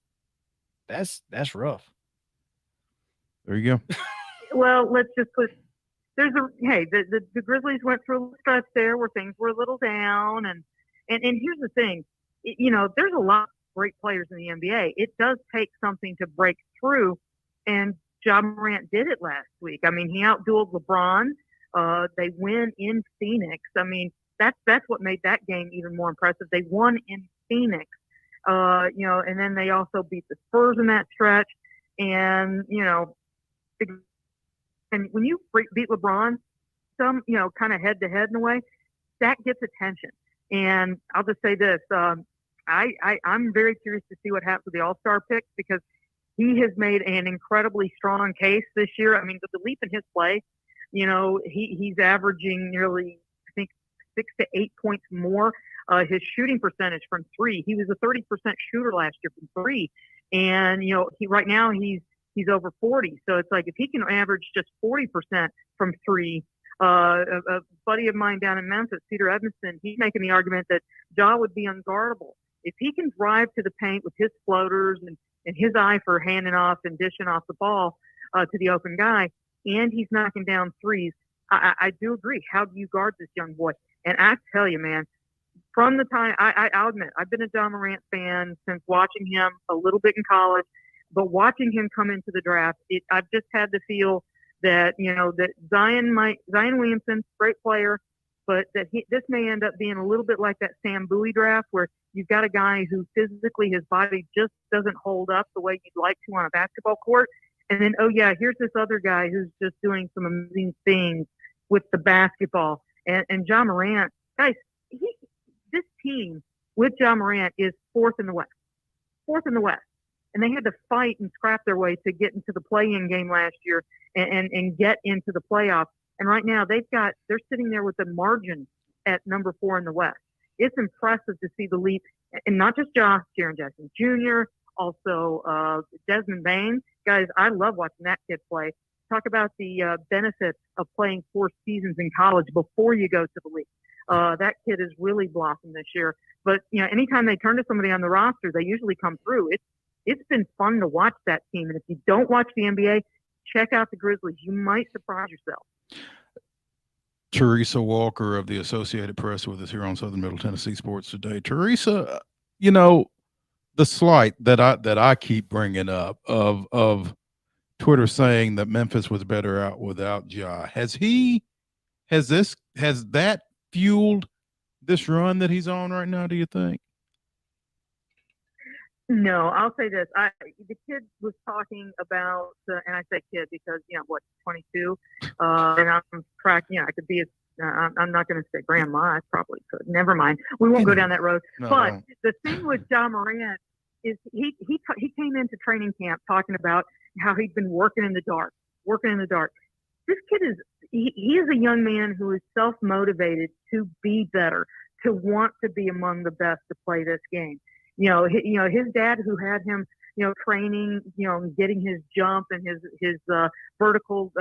That's rough. There you go. Well, let's just put. The Grizzlies went through a stretch there where things were a little down, and here's the thing, there's a lot of great players in the NBA. It does take something to break through, and Ja Morant did it last week. I mean, he outdueled LeBron. They win in Phoenix. I mean, that's what made that game even more impressive. They won in Phoenix, and then they also beat the Spurs in that stretch, and and when you beat LeBron, kind of head to head in a way, that gets attention. And I'll just say this: I'm very curious to see what happens with the All-Star picks, because he has made an incredibly strong case this year. I mean, the leap in his play, he's averaging nearly, I think, 6 to 8 points more. His shooting percentage from 3, he was a 30% shooter last year from 3, and right now he's over 40. So it's like, if he can average just 40% from 3. A buddy of mine down in Memphis, Peter Edmondson, he's making the argument that Ja would be unguardable. If he can drive to the paint with his floaters and his eye for handing off and dishing off the ball to the open guy, and he's knocking down threes, I do agree. How do you guard this young boy? And I tell you, man, from the time, I'll admit, I've been a Ja Morant fan since watching him a little bit in college, but watching him come into the draft, I've just had the feel that, that Zion Williamson, great player, but that this may end up being a little bit like that Sam Bowie draft, where you've got a guy who physically, his body just doesn't hold up the way you'd like to on a basketball court. And then, here's this other guy who's just doing some amazing things with the basketball. And Ja Morant, guys, this team with Ja Morant is fourth in the West. And they had to fight and scrap their way to get into the play-in game last year and get into the playoffs. And right now they're sitting there with a margin at number 4 in the West. It's impressive to see the leap, and not just Ja, Jaren Jackson Jr., also Desmond Bain. Guys, I love watching that kid play. Talk about the benefits of playing 4 seasons in college before you go to the league. That kid has really blossomed this year. But, anytime they turn to somebody on the roster, they usually come through. It's been fun to watch that team. And if you don't watch the NBA, check out the Grizzlies. You might surprise yourself. Teresa Walker of the Associated Press with us here on Southern Middle Tennessee Sports Today. Teresa, you know, the slight that I keep bringing up of Twitter saying that Memphis was better out without Ja. Has that fueled this run that he's on right now, do you think? No, I'll say this. The kid was talking about, and I say kid because, 22, and I'm tracking, I could be, I'm not going to say grandma. I probably could. Never mind. We won't go down that road. No, but no. the thing with Ja Morant is he came into training camp talking about how he'd been working in the dark. This kid he is a young man who is self-motivated to be better, to want to be among the best to play this game. His dad, who had him, training, getting his jump and his vertical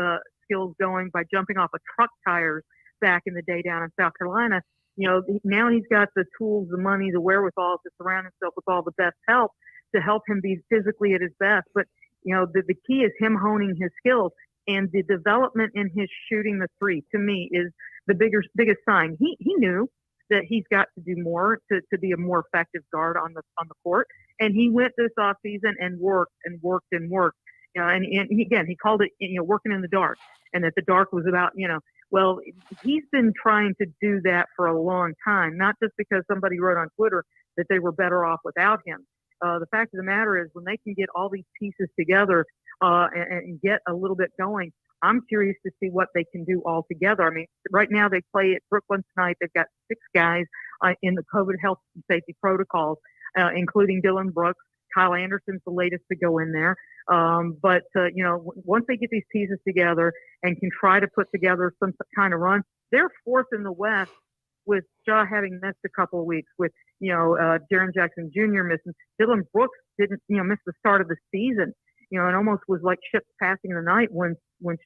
skills going by jumping off of truck tires back in the day down in South Carolina. Now he's got the tools, the money, the wherewithal to surround himself with all the best help to help him be physically at his best. But, the key is him honing his skills, and the development in his shooting the three, to me, is the biggest sign. He knew that he's got to do more to be a more effective guard on the court. And he went this off season and worked. And he called it, working in the dark, and that the dark was about, well, he's been trying to do that for a long time, not just because somebody wrote on Twitter that they were better off without him. The fact of the matter is, when they can get all these pieces together and get a little bit going, I'm curious to see what they can do all together. I mean, right now they play at Brooklyn tonight. They've got 6 guys in the COVID health and safety protocols, including Dylan Brooks. Kyle Anderson's the latest to go in there. But once they get these pieces together and can try to put together some kind of run, they're 4th in the West, with Ja having missed a couple of weeks, with Jaren Jackson Jr. missing. Dylan Brooks didn't miss the start of the season. It almost was like ships passing the night when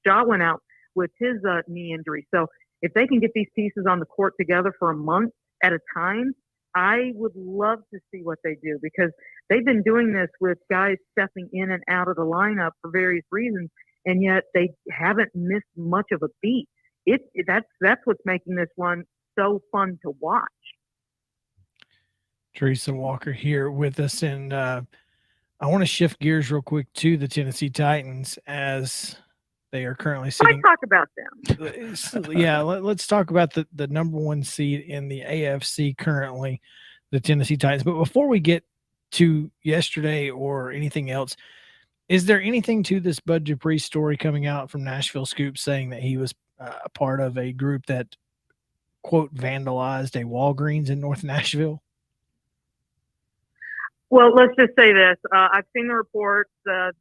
Ja went out with his knee injury. So if they can get these pieces on the court together for a month at a time, I would love to see what they do, because they've been doing this with guys stepping in and out of the lineup for various reasons, and yet they haven't missed much of a beat. That's what's making this one so fun to watch. Teresa Walker here with us, and I want to shift gears real quick to the Tennessee Titans, as they are currently sitting. Let's talk about them. Yeah, let's talk about the number 1 seed in the AFC currently, the Tennessee Titans. But before we get to yesterday or anything else, is there anything to this Bud Dupree story coming out from Nashville Scoop saying that he was a part of a group that, quote, vandalized a Walgreens in North Nashville? Well, let's just say this. I've seen the reports. The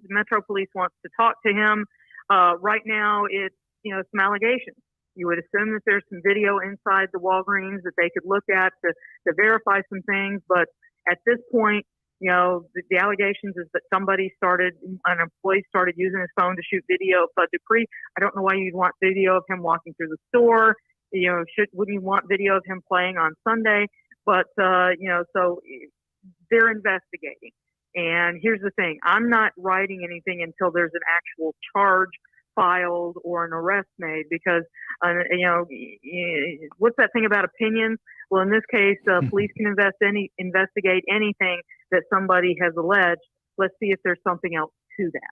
Metro Police wants to talk to him. Right now, it's, some allegations. You would assume that there's some video inside the Walgreens that they could look at to verify some things. But at this point, the allegations is that an employee started using his phone to shoot video of Bud Dupree. I don't know why you'd want video of him walking through the store. Wouldn't you want video of him playing on Sunday? But, so they're investigating. And here's the thing. I'm not writing anything until there's an actual charge filed or an arrest made, because, what's that thing about opinions? Well, in this case, police can investigate anything that somebody has alleged. Let's see if there's something else to that.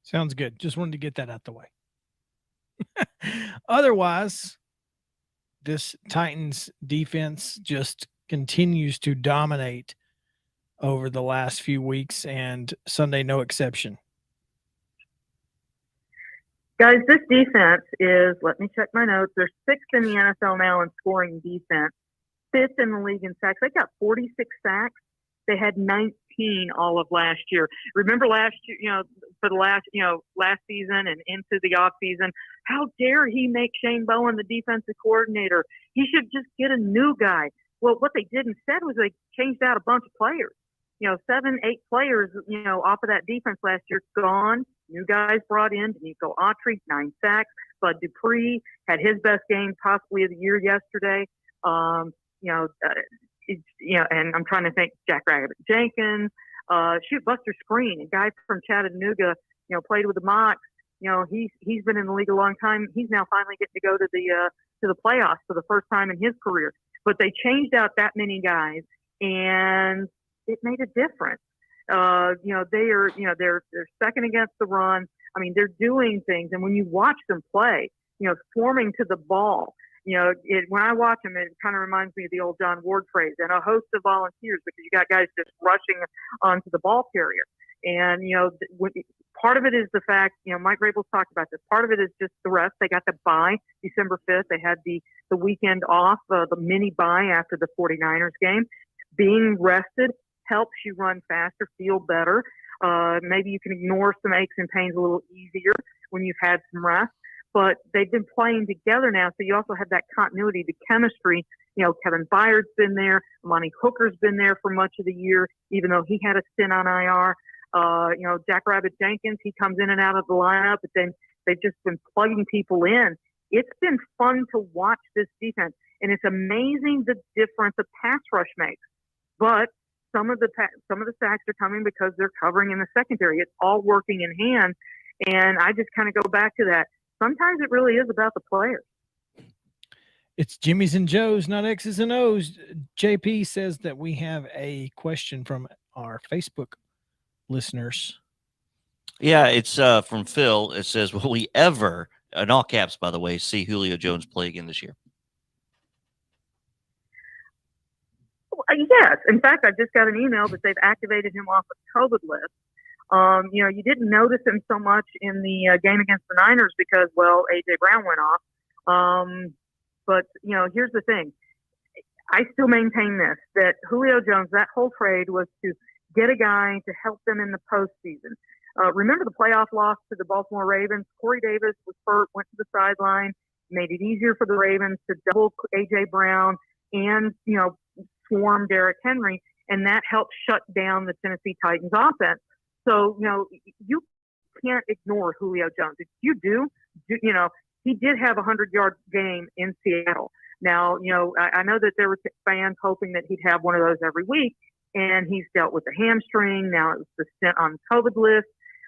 Sounds good. Just wanted to get that out the way. Otherwise, this Titans defense just continues to dominate over the last few weeks, and Sunday no exception. Guys, this defense is, let me check my notes, they're 6th in the NFL now in scoring defense, 5th in the league in sacks. They got 46 sacks. They had 19 all of last year. Remember last year, for the last season and into the off season, how dare he make Shane Bowen the defensive coordinator? He should just get a new guy. Well, what they did instead was they changed out a bunch of players. 7, 8 players, off of that defense last year, gone. New guys brought in. D'Amico Autry, 9 sacks. Bud Dupree had his best game possibly of the year yesterday. And I'm trying to think, Jack Rabbit Jenkins, Buster Screen, a guy from Chattanooga, played with the Mocs, he's been in the league a long time. He's now finally getting to go to the playoffs for the first time in his career. But they changed out that many guys, and it made a difference. They're second against the run. I mean, they're doing things, and when you watch them play, swarming to the ball. When I watch them, it kind of reminds me of the old John Ward phrase, and a host of volunteers, because you got guys just rushing onto the ball carrier. And, part of it is the fact, Mike Rabel's talked about this. Part of it is just the rest. They got the bye December 5th. They had the weekend off, the mini bye after the 49ers game. Being rested helps you run faster, feel better. Maybe you can ignore some aches and pains a little easier when you've had some rest. But they've been playing together now, so you also have that continuity, the chemistry. Kevin Byard's been there. Monty Hooker's been there for much of the year, even though he had a stint on IR. Jackrabbit Jenkins, he comes in and out of the lineup, but then they've just been plugging people in. It's been fun to watch this defense, and it's amazing the difference a pass rush makes. But some of the sacks are coming because they're covering in the secondary. It's all working in hand, and I just kind of go back to that. Sometimes it really is about the players. It's Jimmy's and Joe's, not X's and O's. JP says that we have a question from our Facebook listeners. Yeah, it's from Phil. It says, will we ever, in all caps, by the way, see Julio Jones play again this year? Yes. In fact, I just got an email that they've activated him off the COVID list. You didn't notice him so much in the game against the Niners because, A.J. Brown went off. But here's the thing. I still maintain this, that Julio Jones, that whole trade was to get a guy to help them in the postseason. Remember the playoff loss to the Baltimore Ravens? Corey Davis was hurt, went to the sideline, made it easier for the Ravens to double A.J. Brown and, swarm Derrick Henry, and that helped shut down the Tennessee Titans offense. So, you can't ignore Julio Jones. If you do, he did have a 100-yard game in Seattle. Now, I know that there were fans hoping that he'd have one of those every week, and he's dealt with the hamstring. Now it was the stint on the COVID list,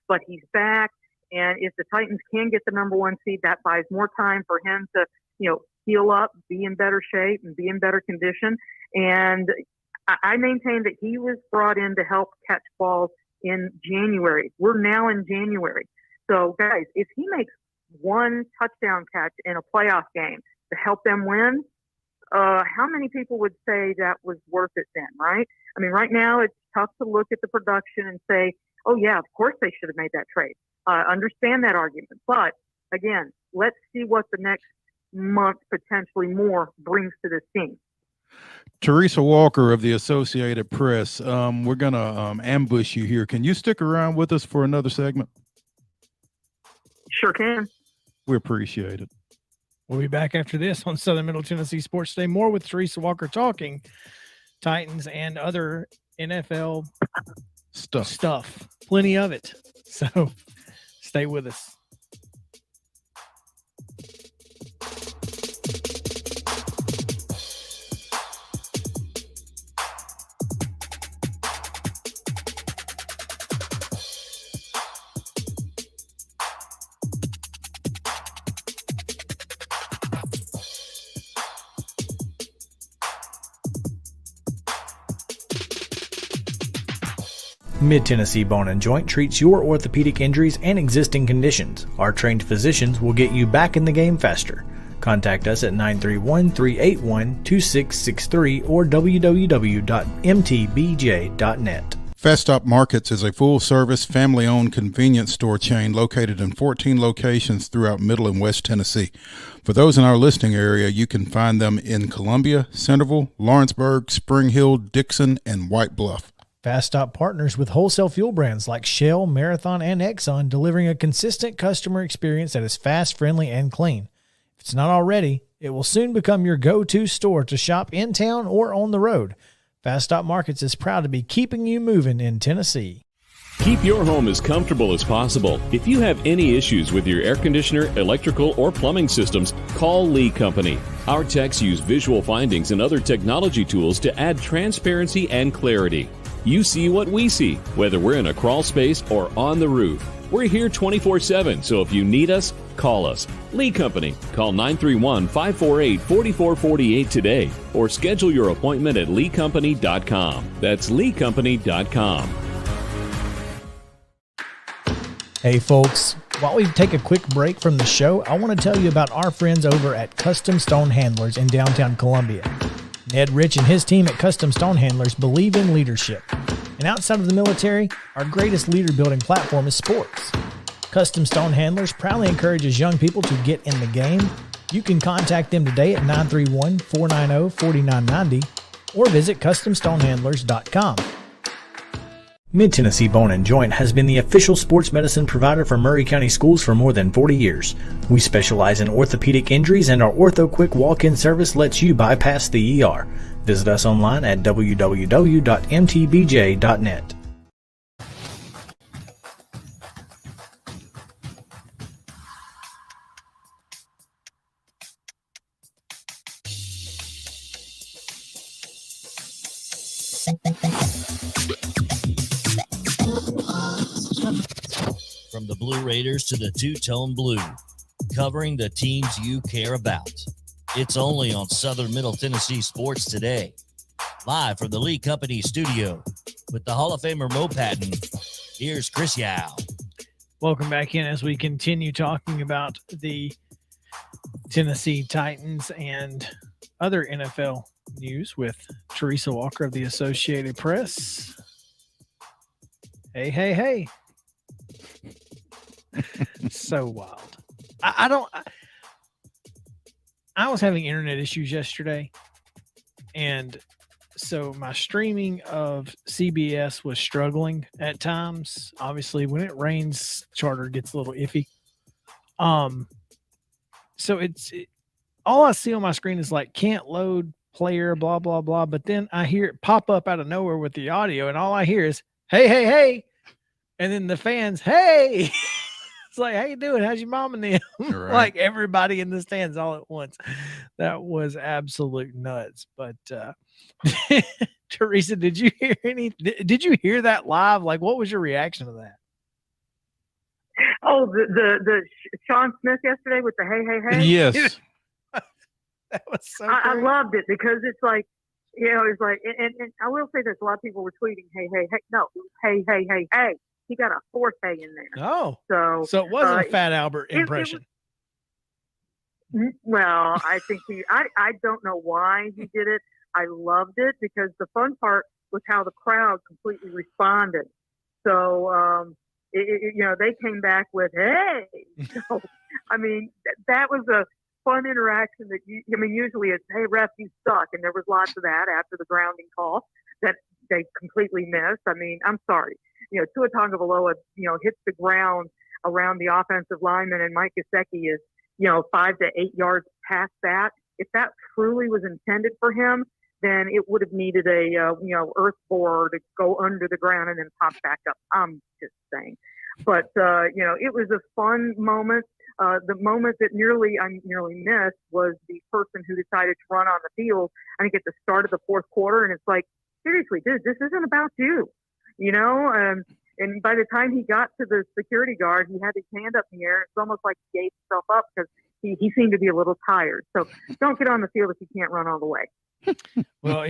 but he's back. And if the Titans can get the number one seed, that buys more time for him to, heal up, be in better shape, and be in better condition. And I maintain that he was brought in to help catch balls in January. We're now in January. So, guys, if he makes one touchdown catch in a playoff game to help them win, how many people would say that was worth it then, right? I mean, right now it's tough to look at the production and say, oh, yeah, of course they should have made that trade. Understand that argument. But, again, let's see what the next month, potentially more, brings to this team. Teresa Walker of the Associated Press, we're going to ambush you here. Can you stick around with us for another segment? Sure can. We appreciate it. We'll be back after this on Southern Middle Tennessee Sports Day. More with Teresa Walker talking Titans and other NFL stuff. Plenty of it. So stay with us. Mid-Tennessee Bone and Joint treats your orthopedic injuries and existing conditions. Our trained physicians will get you back in the game faster. Contact us at 931-381-2663 or www.mtbj.net. Festop Markets is a full-service, family-owned convenience store chain located in 14 locations throughout Middle and West Tennessee. For those in our listening area, you can find them in Columbia, Centerville, Lawrenceburg, Spring Hill, Dixon, and White Bluff. Festop partners with wholesale fuel brands like Shell, Marathon, and Exxon, delivering a consistent customer experience that is fast, friendly, and clean. If it's not already, it will soon become your go-to store to shop in town or on the road. Festop Markets is proud to be keeping you moving in Tennessee. Keep your home as comfortable as possible. If you have any issues with your air conditioner, electrical, or plumbing systems, call Lee Company. Our techs use visual findings and other technology tools to add transparency and clarity. You see what we see, whether we're in a crawl space or on the roof. We're here 24/7, so if you need us, call us. Lee Company. Call 931-548-4448 today or schedule your appointment at leecompany.com. That's leecompany.com. Hey folks, while we take a quick break from the show, I want to tell you about our friends over at Custom Stone Handlers in downtown Columbia. Ned Rich and his team at Custom Stone Handlers believe in leadership. And outside of the military, our greatest leader building platform is sports. Custom Stone Handlers proudly encourages young people to get in the game. You can contact them today at 931-490-4990 or visit CustomStonehandlers.com. Mid-Tennessee Bone & Joint has been the official sports medicine provider for Murray County Schools for more than 40 years. We specialize in orthopedic injuries, and our Ortho Quick walk-in service lets you bypass the ER. Visit us online at www.mtbj.net. From the Blue Raiders to the two-tone blue, covering the teams you care about. It's only on Southern Middle Tennessee Sports Today. Live from the Lee Company studio with the Hall of Famer Mo Patton, here's Chris Yao. Welcome back in as we continue talking about the Tennessee Titans and other NFL news with Teresa Walker of the Associated Press. Hey, hey, hey. So wild. I was having internet issues yesterday, and so my streaming of CBS was struggling at times. Obviously, when it rains, Charter gets a little iffy. So all I see on my screen is like can't load player, blah blah blah. But then I hear it pop up out of nowhere with the audio, and all I hear is hey, hey, hey, and then the fans, hey. It's like, how you doing? How's your mom and them? Right. Like everybody in the stands all at once. That was absolute nuts. But Teresa, did you hear did you hear that live? Like, what was your reaction to that? Oh, the Sean Smith yesterday with the hey, hey, hey. Yes. That was so I great. loved it because it's like, you know, it's like, and I will say this, a lot of people were tweeting, hey, hey, hey. No, hey, hey, hey, hey. He got a fourth hey in there. Oh, so it wasn't a Fat Albert impression. Well, I think I don't know why he did it. I loved it because the fun part was how the crowd completely responded. So, you know, they came back with, hey. So, I mean, that was a fun interaction that usually it's, hey, ref, you suck. And there was lots of that after the grounding call that they completely missed. I mean, I'm sorry. You know, Tua Tagovailoa, you know, hits the ground around the offensive lineman, and Mike Gesicki is, you know, 5 to 8 yards past that. If that truly was intended for him, then it would have needed a, you know, earth borer to go under the ground and then pop back up. I'm just saying. But, you know, it was a fun moment. The moment that I nearly missed was the person who decided to run on the field, I think at the start of the fourth quarter. And it's like, seriously, dude, this isn't about you. You know, and by the time he got to the security guard, he had his hand up in the air. It's almost like he gave himself up because he seemed to be a little tired. So don't get on the field if you can't run all the way. Well,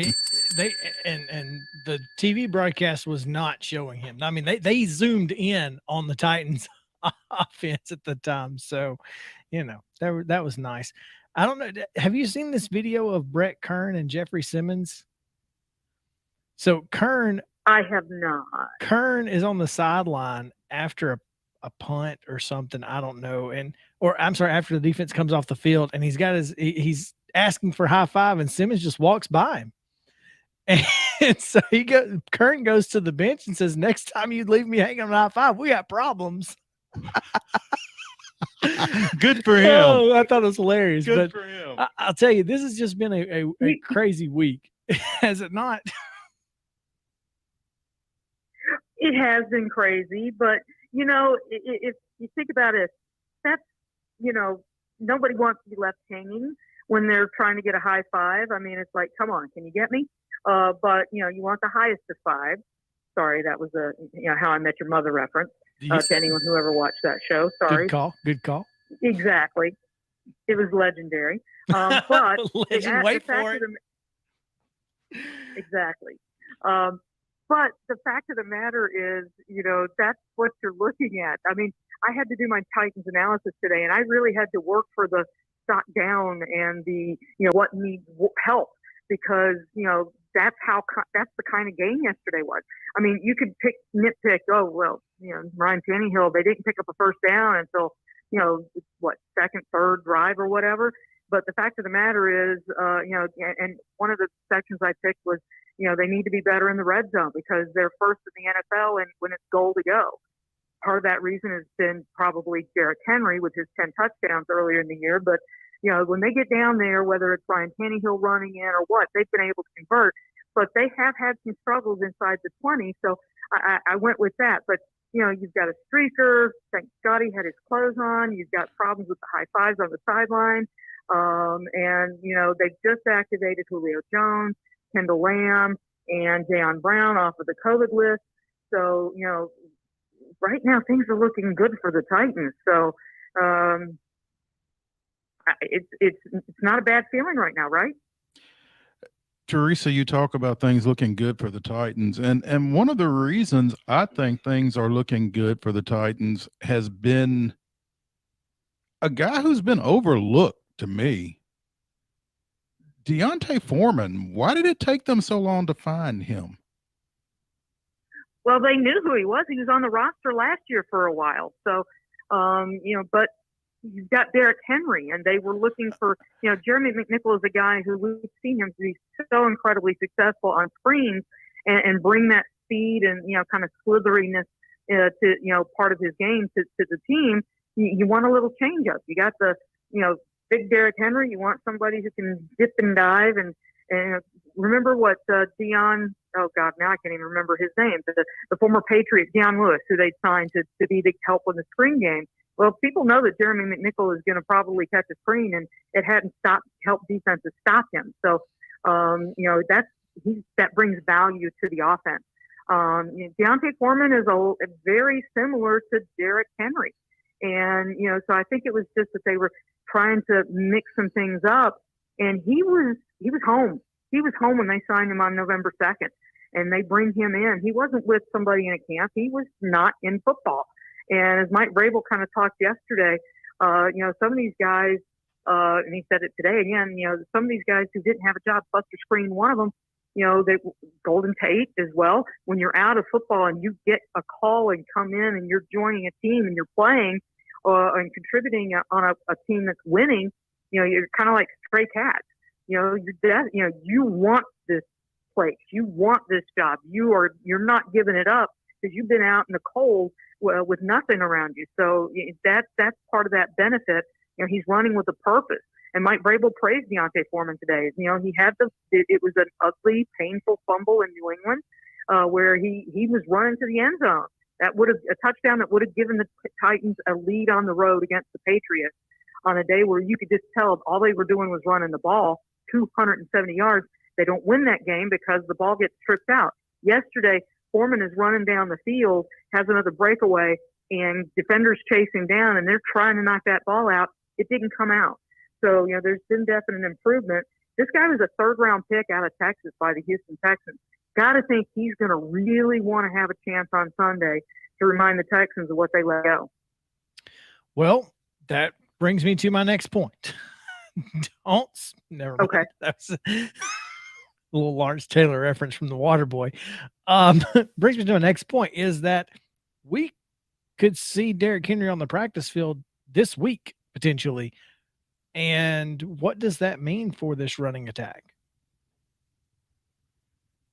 the TV broadcast was not showing him. I mean, they zoomed in on the Titans offense at the time. So, you know, that was nice. I don't know. Have you seen this video of Brett Kern and Jeffrey Simmons? So Kern, I have not. Kern is on the sideline after a punt or something. I don't know. After the defense comes off the field, and he's asking for high five, and Simmons just walks by him. And so Kern goes to the bench and says, next time you leave me hanging on high five, we got problems. Good for him. Oh, I thought it was hilarious. Good for him. I'll tell you, this has just been a crazy week. Has it not? It has been crazy, but, you know, if you think about it, that's, you know, nobody wants to be left hanging when they're trying to get a high five. I mean, it's like, come on, can you get me? But, you know, you want the highest of five. Sorry, that was a How I Met Your Mother reference to anyone who ever watched that show. Sorry. Good call. Exactly. It was legendary. But Wait for it. Exactly. But the fact of the matter is, that's what you're looking at. I mean, I had to do my Titans analysis today, and I really had to work for the stock down and the, what needs help, because, that's the kind of game yesterday was. I mean, you could nitpick, Ryan Tannehill, they didn't pick up a first down until, second, third drive or whatever. But the fact of the matter is, and one of the sections I picked was, they need to be better in the red zone because they're first in the NFL and when it's goal to go. Part of that reason has been probably Derrick Henry with his 10 touchdowns earlier in the year. But, when they get down there, whether it's Ryan Tannehill running in or what, they've been able to convert. But they have had some struggles inside the 20. So I went with that. But, you've got a streaker. Thank God he had his clothes on. You've got problems with the high fives on the sideline. And, they've just activated Julio Jones, Kendall Lamb, and Jayon Brown off of the COVID list. So, right now things are looking good for the Titans. So it's not a bad feeling right now, right? Teresa, you talk about things looking good for the Titans. And one of the reasons I think things are looking good for the Titans has been a guy who's been overlooked to me. Deontay Foreman. Why did it take them so long to find him? Well, they knew who he was. He was on the roster last year for a while. So, but you've got Derrick Henry, and they were looking for, Jeremy McNichol is a guy who we've seen him be so incredibly successful on screens and bring that speed and, kind of slitheriness to, part of his game to the team. You want a little change up. You got the, big Derrick Henry. You want somebody who can dip and dive and remember what Dion. Oh God, now I can't even remember his name. The former Patriot Dion Lewis, who they signed to be the help in the screen game. Well, people know that Jeremy McNichol is going to probably catch a screen, and it hadn't helped defenses stop him. So, that brings value to the offense. Deontay Foreman is very similar to Derrick Henry, and so I think it was just that they were trying to mix some things up, and he was home. He was home when they signed him on November 2nd, and they bring him in. He wasn't with somebody in a camp. He was not in football. And as Mike Vrabel kind of talked yesterday, some of these guys, and he said it today again, some of these guys who didn't have a job, Buster Screen, one of them, they Golden Tate as well. When you're out of football and you get a call and come in and you're joining a team and you're playing and contributing on a team that's winning, you're kind of like stray cats. You want this place, you want this job. You're not giving it up because you've been out in the cold with nothing around you. So that's part of that benefit. He's running with a purpose. And Mike Vrabel praised Deontay Foreman today. He had it was an ugly, painful fumble in New England where he was running to the end zone. That would have a touchdown that would have given the Titans a lead on the road against the Patriots on a day where you could just tell all they were doing was running the ball 270 yards. They don't win that game because the ball gets tripped out. Yesterday, Foreman is running down the field, has another breakaway, and defenders chasing down, and they're trying to knock that ball out. It didn't come out. So, there's been definite improvement. This guy was a third-round pick out of Texas by the Houston Texans. Got to think he's going to really want to have a chance on Sunday to remind the Texans of what they let go. Well, that brings me to my next point. Never mind. Okay. That's a little Lawrence Taylor reference from The Waterboy. Brings me to my next point is that we could see Derrick Henry on the practice field this week, potentially. And what does that mean for this running attack?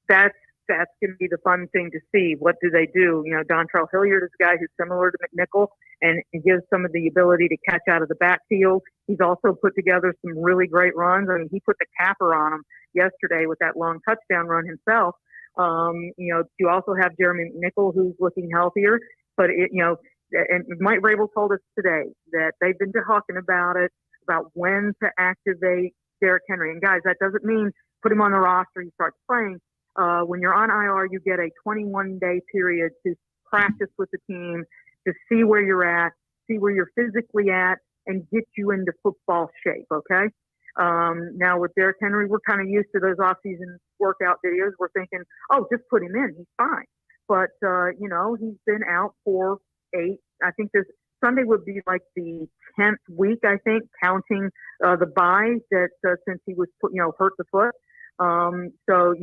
That's going to be the fun thing to see. What do they do? Dontrell Hilliard is a guy who's similar to McNichol and gives some of the ability to catch out of the backfield. He's also put together some really great runs. I mean, he put the capper on him yesterday with that long touchdown run himself. You also have Jeremy McNichol, who's looking healthier. But and Mike Vrabel told us today that they've been talking about when to activate Derrick Henry. And guys, that doesn't mean put him on the roster, he starts playing. When you're on IR, you get a 21-day period to practice with the team, to see where you're at, see where you're physically at, and get you into football shape, okay? Now with Derrick Henry, we're kind of used to those off-season workout videos. We're thinking, oh, just put him in. He's fine. But, he's been out for 8. I think this Sunday would be like the 10th week, I think, counting the bye that since he was, hurt the foot. So,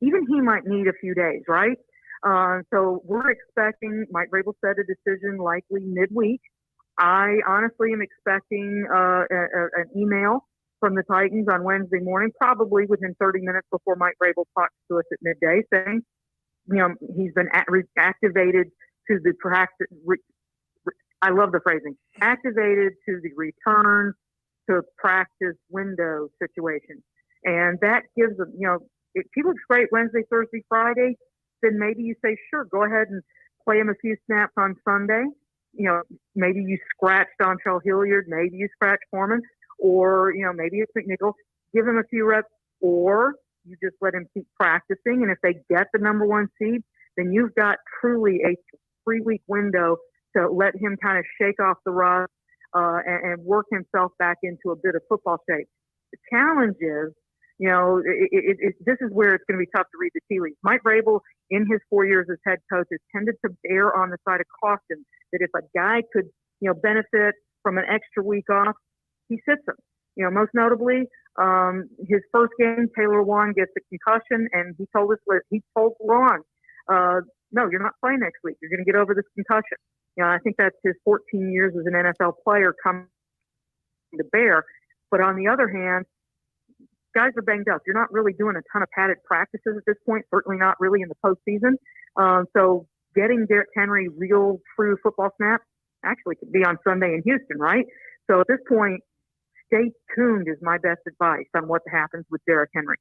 even he might need a few days, right? So we're expecting, Mike Vrabel said, a decision likely midweek. I honestly am expecting an email from the Titans on Wednesday morning, probably within 30 minutes before Mike Vrabel talks to us at midday, saying, he's been activated to the practice. I love the phrasing, activated to the return to practice window situation. And that gives them, if he looks great Wednesday, Thursday, Friday, then maybe you say, sure, go ahead and play him a few snaps on Sunday. Maybe you scratched Dontrell Hilliard, maybe you scratched Foreman, or, maybe it's McNichol, give him a few reps, or you just let him keep practicing. And if they get the number 1 seed, then you've got truly a 3-week window to let him kind of shake off the rust and work himself back into a bit of football shape. The challenge is, this is where it's going to be tough to read the tea leaves. Mike Vrabel, in his 4 years as head coach, has tended to err on the side of caution that if a guy could, benefit from an extra week off, he sits him. Most notably, his first game, Taylor Wan gets a concussion, and he told Ron, no, you're not playing next week. You're going to get over this concussion. I think that's his 14 years as an NFL player coming to bear. But on the other hand, guys are banged up. You're not really doing a ton of padded practices at this point, certainly not really in the postseason. So getting Derrick Henry real, true football snaps actually could be on Sunday in Houston, right? So at this point, stay tuned is my best advice on what happens with Derrick Henry.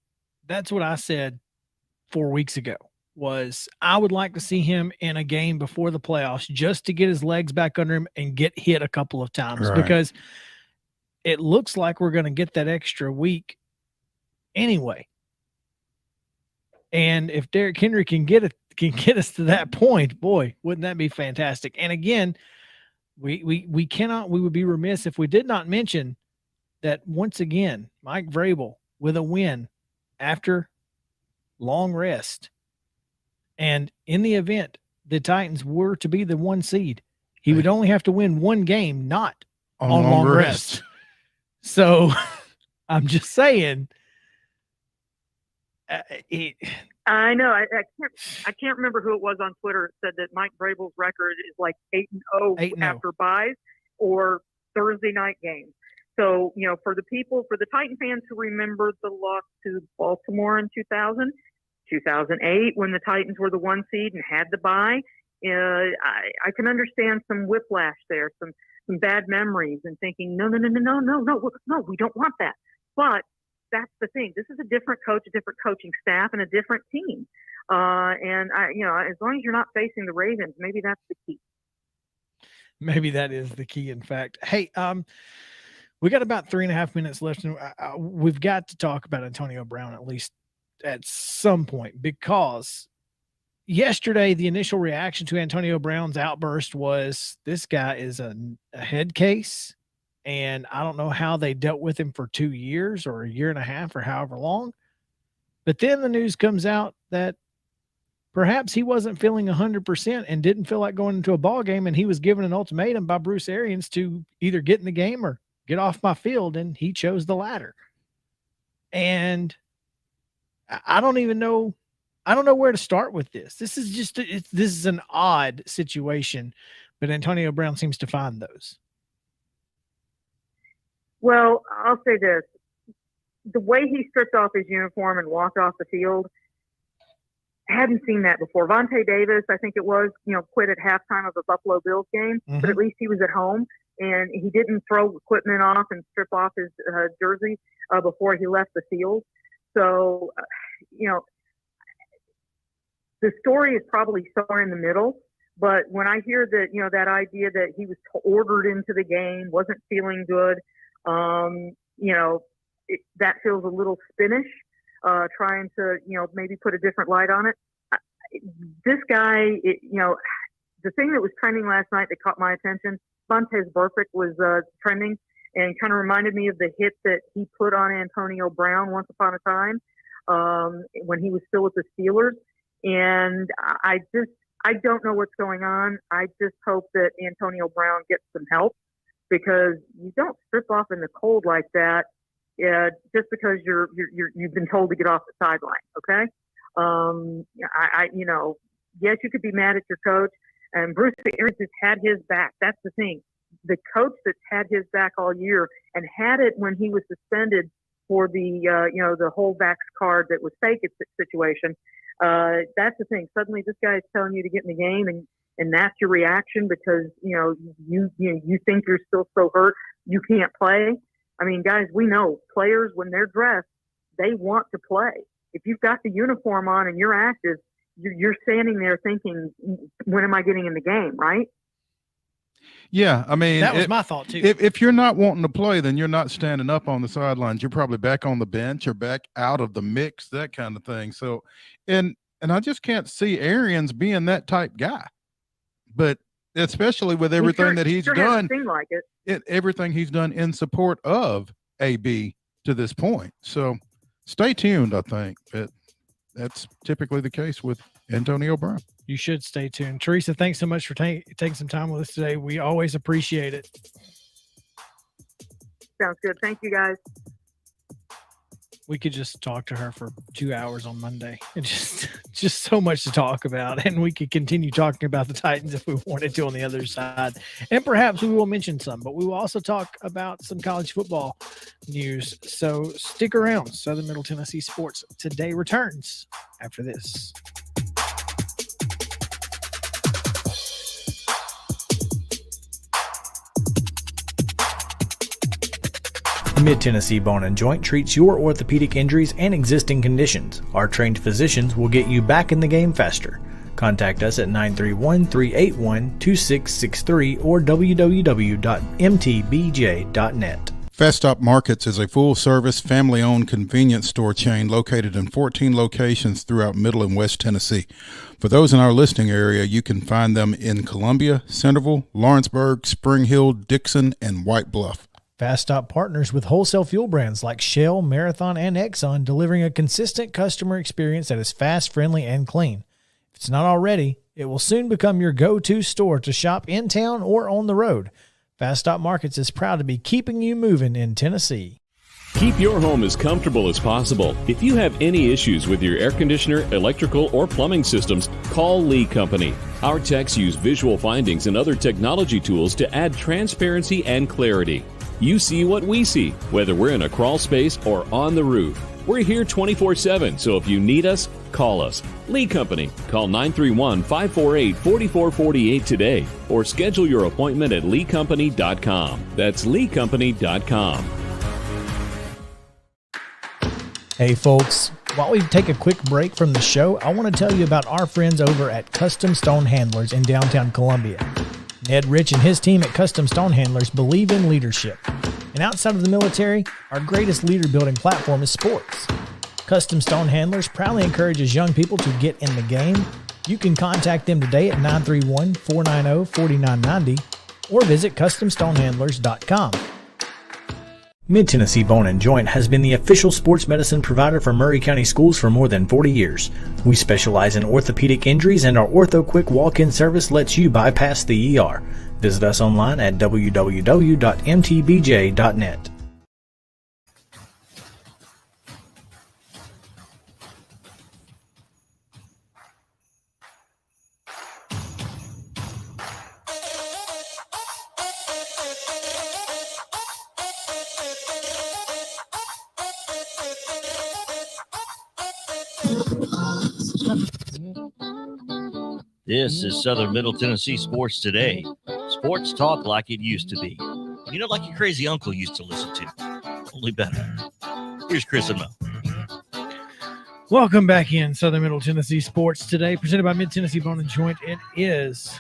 That's what I said 4 weeks ago, was I would like to see him in a game before the playoffs just to get his legs back under him and get hit a couple of times, because it looks like we're going to get that extra week anyway. And if Derrick Henry can get us to that point, boy, wouldn't that be fantastic? And again, we would be remiss if we did not mention that once again, Mike Vrabel with a win after long rest. And in the event the Titans were to be the 1 seed, he would only have to win 1 game, not on long rest. So I'm just saying. I know. I can't remember who it was on Twitter that said that Mike Vrabel's record is like 8-0 after byes or Thursday night games. So, for the Titan fans who remember the loss to Baltimore in 2000, 2008, when the Titans were the 1 seed and had the bye, I can understand some whiplash there, some bad memories, and thinking, no, we don't want that. But that's the thing. This is a different coach, a different coaching staff, and a different team. And as long as you're not facing the Ravens, maybe that's the key. Maybe that is the key. In fact, hey, we got about 3.5 minutes left, and we've got to talk about Antonio Brown at least at some point, because yesterday the initial reaction to Antonio Brown's outburst was this guy is a head case. And I don't know how they dealt with him for 2 years or a year and a half or however long. But then the news comes out that perhaps he wasn't feeling 100% and didn't feel like going into a ball game, and he was given an ultimatum by Bruce Arians to either get in the game or get off my field, and he chose the latter. And I don't even know. I don't know where to start with this. This is just this is an odd situation, but Antonio Brown seems to find those. Well, I'll say this. The way he stripped off his uniform and walked off the field, I hadn't seen that before. Vontae Davis, I think it was, quit at halftime of the Buffalo Bills game, but at least he was at home, and he didn't throw equipment off and strip off his jersey before he left the field. So, the story is probably somewhere in the middle. But when I hear that, that idea that he was ordered into the game, wasn't feeling good, that feels a little spinach. trying to, maybe put a different light on it. This guy, the thing that was trending last night that caught my attention, Vontaze Burfict was trending and kind of reminded me of the hit that he put on Antonio Brown once upon a time when he was still with the Steelers. And I don't know what's going on. I just hope that Antonio Brown gets some help, because you don't strip off in the cold like that just because you've been told to get off the sideline. Okay. Yes, you could be mad at your coach, and Bruce Arians has had his back. That's the thing. The coach that's had his back all year and had it when he was suspended for the holdbacks card that was fake situation. That's the thing. Suddenly this guy is telling you to get in the game, and that's your reaction because, you think you're still so hurt you can't play. I mean, guys, we know players, when they're dressed, they want to play. If you've got the uniform on and you're active, you're standing there thinking, when am I getting in the game, right? Yeah, I mean, that was my thought too. If you're not wanting to play, then you're not standing up on the sidelines. You're probably back on the bench or back out of the mix, that kind of thing. So, and I just can't see Arians being that type guy. But especially with everything that he's done, like everything he's done in support of AB to this point. So stay tuned, I think. That's typically the case with Antonio Brown. You should stay tuned. Teresa, thanks so much for taking some time with us today. We always appreciate it. Sounds good. Thank you, guys. We could just talk to her for 2 hours on Monday. It's just so much to talk about. And we could continue talking about the Titans if we wanted to on the other side. And perhaps we will mention some, but we will also talk about some college football news. So stick around. Southern Middle Tennessee Sports Today returns after this. Mid-Tennessee Bone & Joint treats your orthopedic injuries and existing conditions. Our trained physicians will get you back in the game faster. Contact us at 931-381-2663 or www.mtbj.net. Festop Markets is a full-service, family-owned convenience store chain located in 14 locations throughout Middle and West Tennessee. For those in our listening area, you can find them in Columbia, Centerville, Lawrenceburg, Spring Hill, Dixon, and White Bluff. Festop partners with wholesale fuel brands like Shell, Marathon, and Exxon, delivering a consistent customer experience that is fast, friendly, and clean. If it's not already, it will soon become your go-to store to shop in town or on the road. Festop Markets is proud to be keeping you moving in Tennessee. Keep your home as comfortable as possible. If you have any issues with your air conditioner, electrical, or plumbing systems, call Lee Company. Our techs use visual findings and other technology tools to add transparency and clarity. You see what we see, whether we're in a crawl space or on the roof. We're here 24/7, so if you need us, call us. Lee Company. Call 931-548-4448 today or schedule your appointment at leecompany.com. That's leecompany.com. Hey folks, while we take a quick break from the show, I want to tell you about our friends over at Custom Stone Handlers in downtown Columbia. Ned Rich and his team at Custom Stone Handlers believe in leadership. And outside of the military, our greatest leader building platform is sports. Custom Stone Handlers proudly encourages young people to get in the game. You can contact them today at 931-490-4990 or visit CustomStonehandlers.com. Mid-Tennessee Bone & Joint has been the official sports medicine provider for Maury County Schools for more than 40 years. We specialize in orthopedic injuries, and our Ortho Quick walk-in service lets you bypass the ER. Visit us online at www.mtbj.net. This is Southern Middle Tennessee Sports Today. Sports talk like it used to be. Like your crazy uncle used to listen to. Only better. Here's Chris and Mo. Welcome back in Southern Middle Tennessee Sports Today, presented by Mid-Tennessee Bone & Joint. It is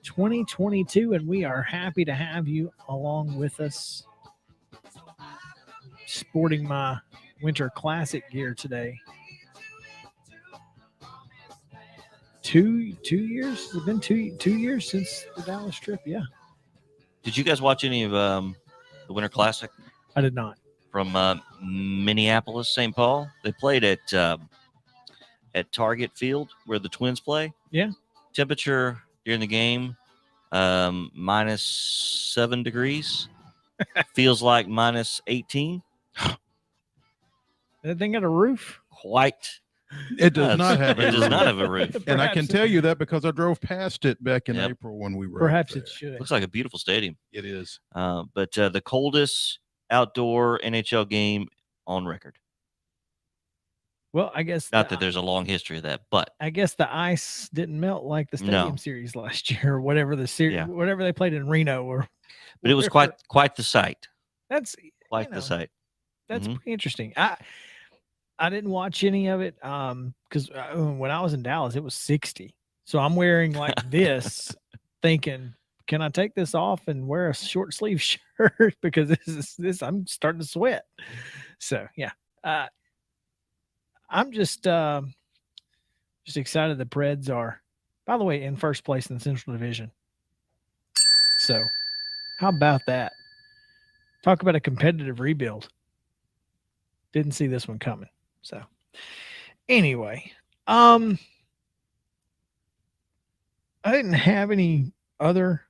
2022, and we are happy to have you along with us. Sporting my Winter Classic gear today. 2 years? It's been 2 years since the Dallas trip. Yeah, Did you guys watch any of the Winter Classic I did not. from Minneapolis, St. Paul? They played at Target Field where the Twins play. Yeah. Temperature during the game, -7 degrees. Feels like -18. That thing got a roof? Quite. It does not have It a does roof. not have a roof. And I can Perhaps tell you that because I drove past it back in Yep. April when we were. Perhaps up it there. should. Looks like a beautiful stadium. It is. But the coldest outdoor NHL game on record. Well, I guess Not that there's a long history of that, but I guess the ice didn't melt like the Stadium No. Series last year, or whatever the series, Yeah. whatever they played in Reno, or. but it was whatever. quite the sight. That's Quite you know, the sight. That's Mhm. pretty interesting. I didn't watch any of it because when I was in Dallas, it was 60. So I'm wearing like this, thinking, can I take this off and wear a short sleeve shirt because this I'm starting to sweat. So yeah, I'm just excited the Preds are, by the way, in first place in the Central Division. So how about that? Talk about a competitive rebuild. Didn't see this one coming. So anyway, I didn't have any other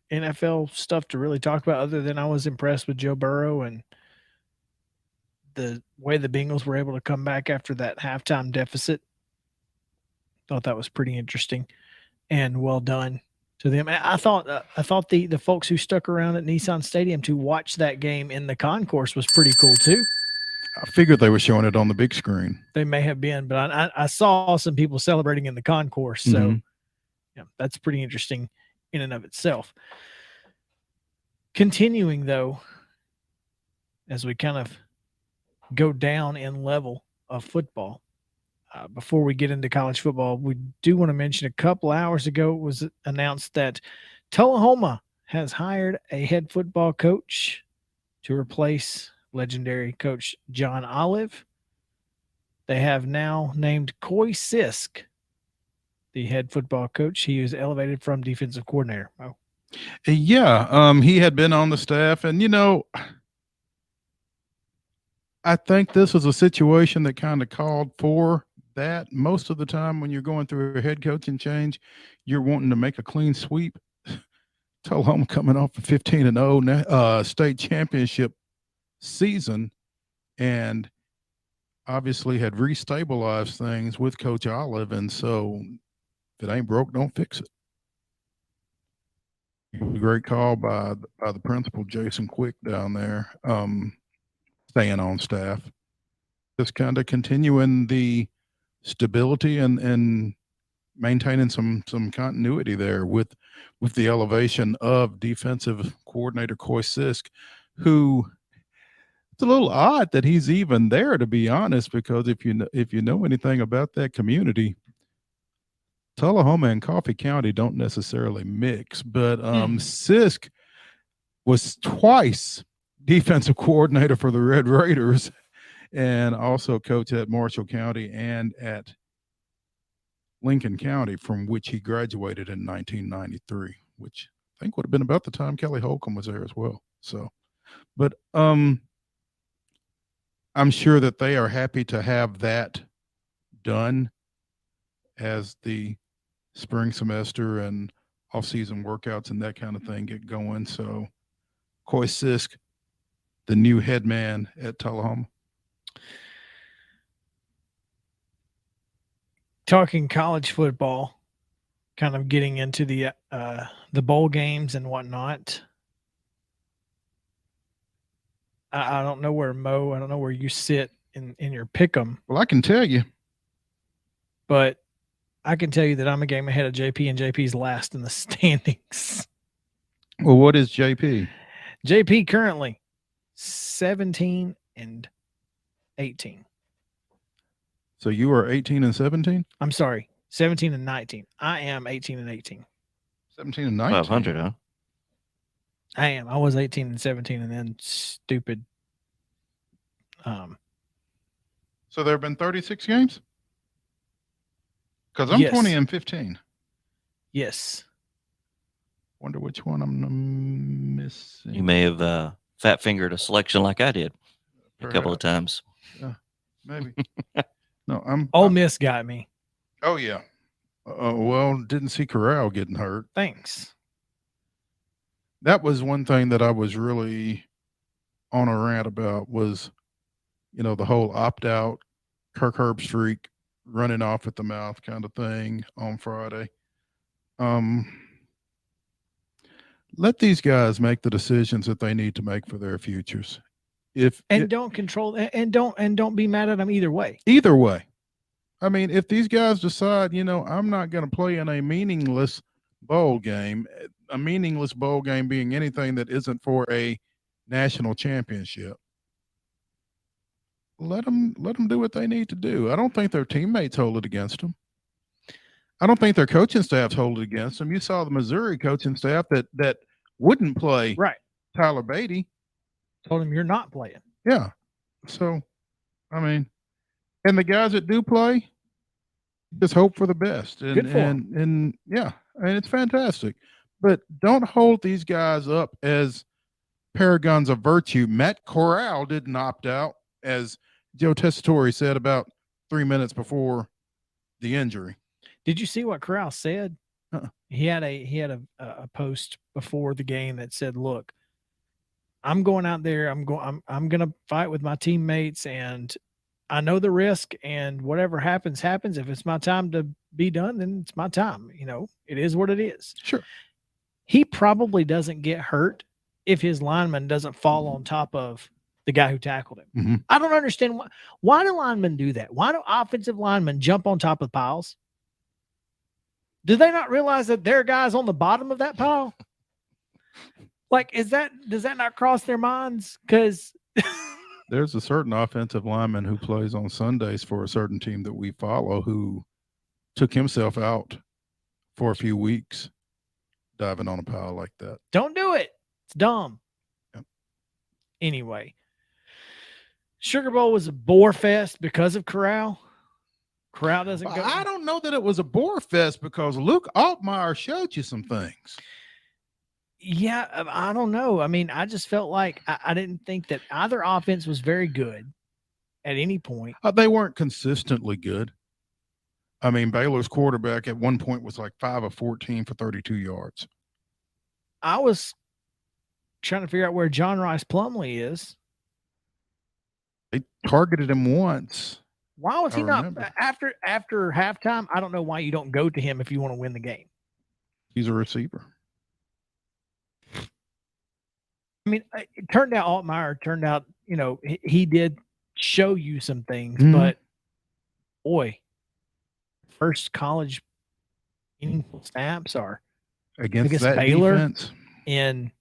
NFL stuff to really talk about other than I was impressed with Joe Burrow and the way the Bengals were able to come back after that halftime deficit. Thought that was pretty interesting and well done to them. I thought the folks who stuck around at Nissan Stadium to watch that game in the concourse was pretty cool too. I figured they were showing it on the big screen. They may have been, but I saw some people celebrating in the concourse. So Mhm. yeah, that's pretty interesting in and of itself. Continuing though, as we kind of go down in level of football, before we get into college football, we do want to mention a couple hours ago it was announced that Tullahoma has hired a head football coach to replace legendary coach John Olive. They have now named Coy Sisk the head football coach. He was elevated from defensive coordinator. Oh. Yeah, he had been on the staff, and I think this was a situation that kind of called for that. Most of the time when you're going through a head coaching change, you're wanting to make a clean sweep. Tullahoma coming off a 15-0 state championship season, and obviously had restabilized things with Coach Olive, and so if it ain't broke, don't fix it. A great call by the principal, Jason Quick, down there, staying on staff, just kind of continuing the stability and maintaining some continuity there with the elevation of defensive coordinator Coy Sisk, who it's a little odd that he's even there, to be honest, because if you know anything about that community, Tullahoma and Coffee County don't necessarily mix, but Sisk was twice defensive coordinator for the Red Raiders and also coach at Marshall County and at Lincoln County, from which he graduated in 1993, which I think would have been about the time Kelly Holcomb was there as well. So, but I'm sure that they are happy to have that done as the spring semester and off-season workouts and that kind of thing get going. So Coy Sisk, the new head man at Tullahoma. Talking college football, kind of getting into the bowl games and whatnot. I don't know where Mo, I don't know where you sit in your pick'em. Well, I can tell you, but I can tell you that I'm a game ahead of JP, and JP's last in the standings. Well, what is JP? JP currently 17 and 18. So you are 18 and 17? I'm sorry, 17 and 19. I am 18 and 18. 17 and 19. 500, huh? I am. I was 18 and 17, and then stupid. So there have been 36 games? Because I'm Yes. 20-15. Yes. Wonder which one I'm missing. You may have fat fingered a selection like I did a couple of times. Maybe. No, I'm. Ole Miss got me. Oh, yeah. Well, didn't see Corral getting hurt. Thanks. That was one thing that I was really on a rant about was, the whole opt-out, Kirk Herbstreit running off at the mouth kind of thing on Friday. Let these guys make the decisions that they need to make for their futures. Don't control and don't be mad at them either way. Either way. I mean, if these guys decide, I'm not going to play in a meaningless bowl game being anything that isn't for a national championship, let them do what they need to do. I don't think their teammates hold it against them. I don't think their coaching staffs hold it against them. You saw the Missouri coaching staff that wouldn't play Tyler Beatty. Told him you're not playing. Yeah. So, I mean, and the guys that do play, just hope for the best. And, Good for them. And yeah, and it's fantastic. But don't hold these guys up as paragons of virtue. Matt Corral didn't opt out, as Joe Tessitore said about 3 minutes before the injury. Did you see what Corral said? He had a post before the game that said, "Look, I'm going out there. I'm going to fight with my teammates, and I know the risk. And whatever happens, happens. If it's my time to be done, then it's my time. It is what it is." Sure. He probably doesn't get hurt if his lineman doesn't fall on top of the guy who tackled him. Mm-hmm. I don't understand why do linemen do that? Why do offensive linemen jump on top of piles? Do they not realize that there are guys on the bottom of that pile? Like, does that not cross their minds? Because there's a certain offensive lineman who plays on Sundays for a certain team that we follow who took himself out for a few weeks diving on a pile like that. Don't do it. It's dumb. Yep. Anyway, Sugar Bowl was a bore fest because of Corral. Corral doesn't go. I don't know that it was a bore fest because Luke Altmaier showed you some things. Yeah, I don't know. I mean, I just felt like I didn't think that either offense was very good at any point. They weren't consistently good. I mean, Baylor's quarterback at one point was like 5 of 14 for 32 yards. I was trying to figure out where John Rice Plumlee is. They targeted him once. Why was he not after halftime? I don't know why you don't go to him if you want to win the game. He's a receiver. I mean, it turned out Altmaier he did show you some things, but boy, first college meaningful snaps are against that Baylor defense in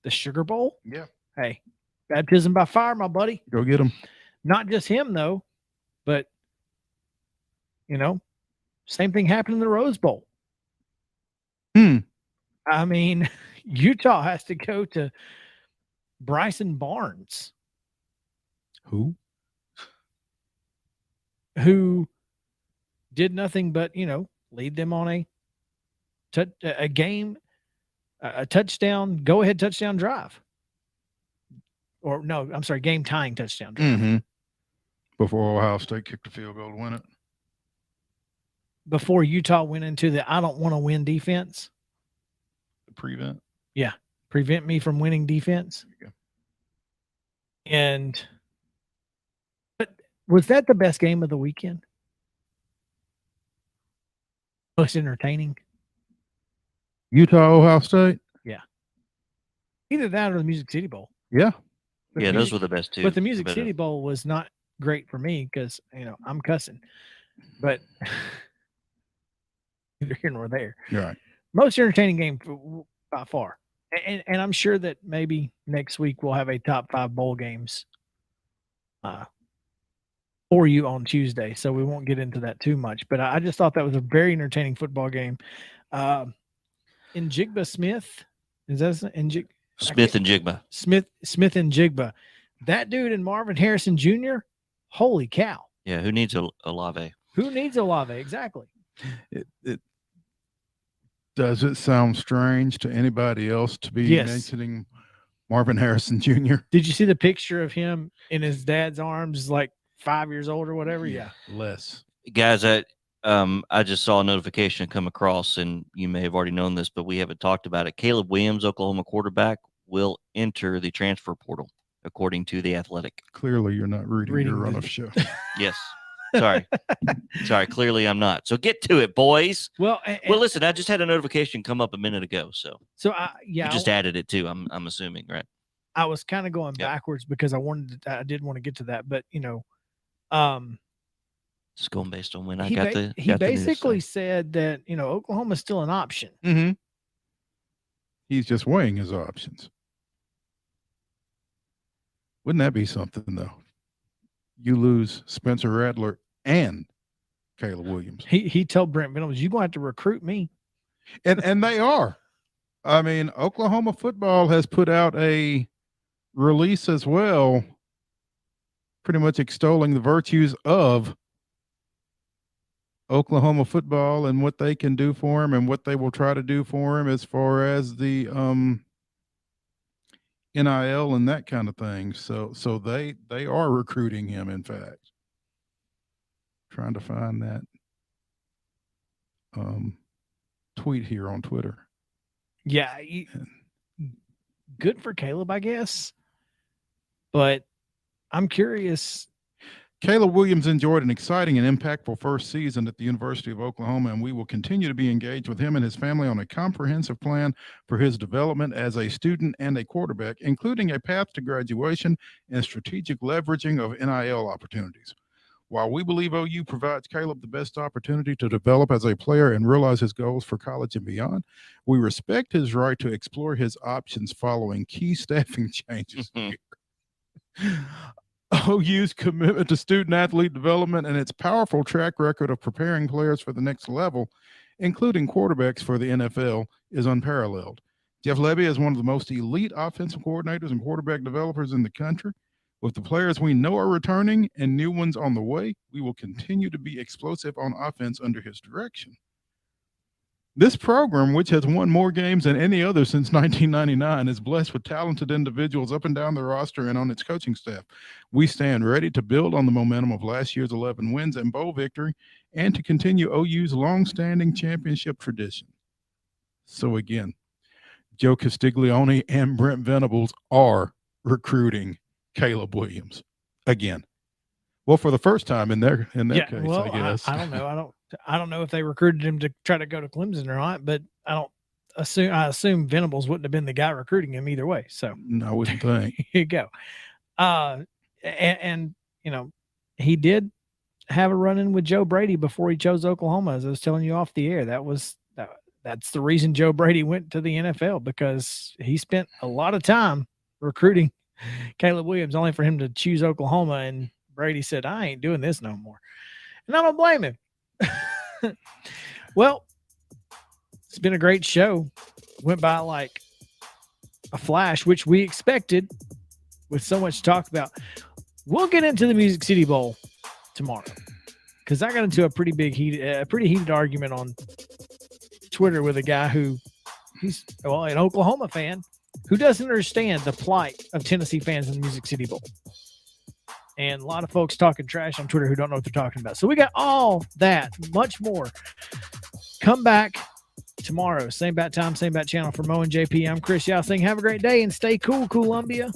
the Sugar Bowl. Yeah. Hey, baptism by fire, my buddy. Go get him. Not just him though, but same thing happened in the Rose Bowl. I mean, Utah has to go to Bryson Barnes. Who did nothing but, lead them on a game, a touchdown, go-ahead touchdown drive. Or no, I'm sorry, game-tying touchdown drive. Mm-hmm. Before Ohio State kicked a field goal to win it. Before Utah went into the I don't want to win defense. The prevent. Yeah. Prevent me from winning defense. There you go. But was that the best game of the weekend? Most entertaining? Utah, Ohio State? Yeah. Either that or the Music City Bowl. Yeah. Yeah, those were the best two. But the Music City Bowl was not great for me because, I'm cussing. But neither here nor there. You're right. Most entertaining game by far. And I'm sure that maybe next week we'll have a top 5 bowl games for you on Tuesday. So we won't get into that too much. But I just thought that was a very entertaining football game. Njigba Smith. Is that Smith and Jigba? Smith and Jigba That dude and Marvin Harrison Jr., holy cow. Yeah, who needs a Olave? Who needs Olave? Exactly. Does it sound strange to anybody else to be Yes. mentioning Marvin Harrison Jr.? Did you see the picture of him in his dad's arms, like 5 years old or whatever? Yeah. Less. Guys, I just saw a notification come across, and you may have already known this, but we haven't talked about it. Caleb Williams, Oklahoma quarterback, will enter the transfer portal, according to The Athletic. Clearly, you're not reading your run-off show. Yes. Sorry. Clearly, I'm not. So get to it, boys. Well, Well, listen, I just had a notification come up a minute ago, so you just added it too. I'm assuming, right? I was kind of going Yep. backwards because I did want to get to that, but Just going based on when I he got the he got the news, basically so. said that Oklahoma's still an option. Mm-hmm. He's just weighing his options. Wouldn't that be something, though? You lose Spencer Rattler and Caleb Williams. He told Brent Venables, "You're going to have to recruit me." And they are. I mean, Oklahoma football has put out a release as well, pretty much extolling the virtues of Oklahoma football and what they can do for him and what they will try to do for him as far as the NIL and that kind of thing. So they are recruiting him, in fact. Trying to find that tweet here on Twitter. Yeah, good for Caleb, I guess. But I'm curious. Caleb Williams enjoyed an exciting and impactful first season at the University of Oklahoma, and we will continue to be engaged with him and his family on a comprehensive plan for his development as a student and a quarterback, including a path to graduation and strategic leveraging of NIL opportunities. While we believe OU provides Caleb the best opportunity to develop as a player and realize his goals for college and beyond, we respect his right to explore his options following key staffing changes here. OU's commitment to student-athlete development and its powerful track record of preparing players for the next level, including quarterbacks for the NFL, is unparalleled. Jeff Lebby is one of the most elite offensive coordinators and quarterback developers in the country. With the players we know are returning and new ones on the way, we will continue to be explosive on offense under his direction. This program, which has won more games than any other since 1999, is blessed with talented individuals up and down the roster and on its coaching staff. We stand ready to build on the momentum of last year's 11 wins and bowl victory and to continue OU's long-standing championship tradition. So again, Joe Castiglione and Brent Venables are recruiting Caleb Williams again. Well, for the first time in their case, I guess. I don't know. I don't know if they recruited him to try to go to Clemson or not, but I assume Venables wouldn't have been the guy recruiting him either way. So No, I wouldn't think. here you go. And he did have a run-in with Joe Brady before he chose Oklahoma, as I was telling you off the air. That's the reason Joe Brady went to the NFL, because he spent a lot of time recruiting Caleb Williams only for him to choose Oklahoma. And Brady said, "I ain't doing this no more." And I don't blame him. Well, it's been a great show. Went by like a flash, which we expected with so much to talk about. We'll get into the Music City Bowl tomorrow, because I got into a pretty heated argument on Twitter with a guy he's an Oklahoma fan who doesn't understand the plight of Tennessee fans in the Music City Bowl. And a lot of folks talking trash on Twitter who don't know what they're talking about. So we got all that, much more. Come back tomorrow. Same bat time, same bat channel for Mo and JP. I'm Chris Yousing. Have a great day and stay cool, Columbia.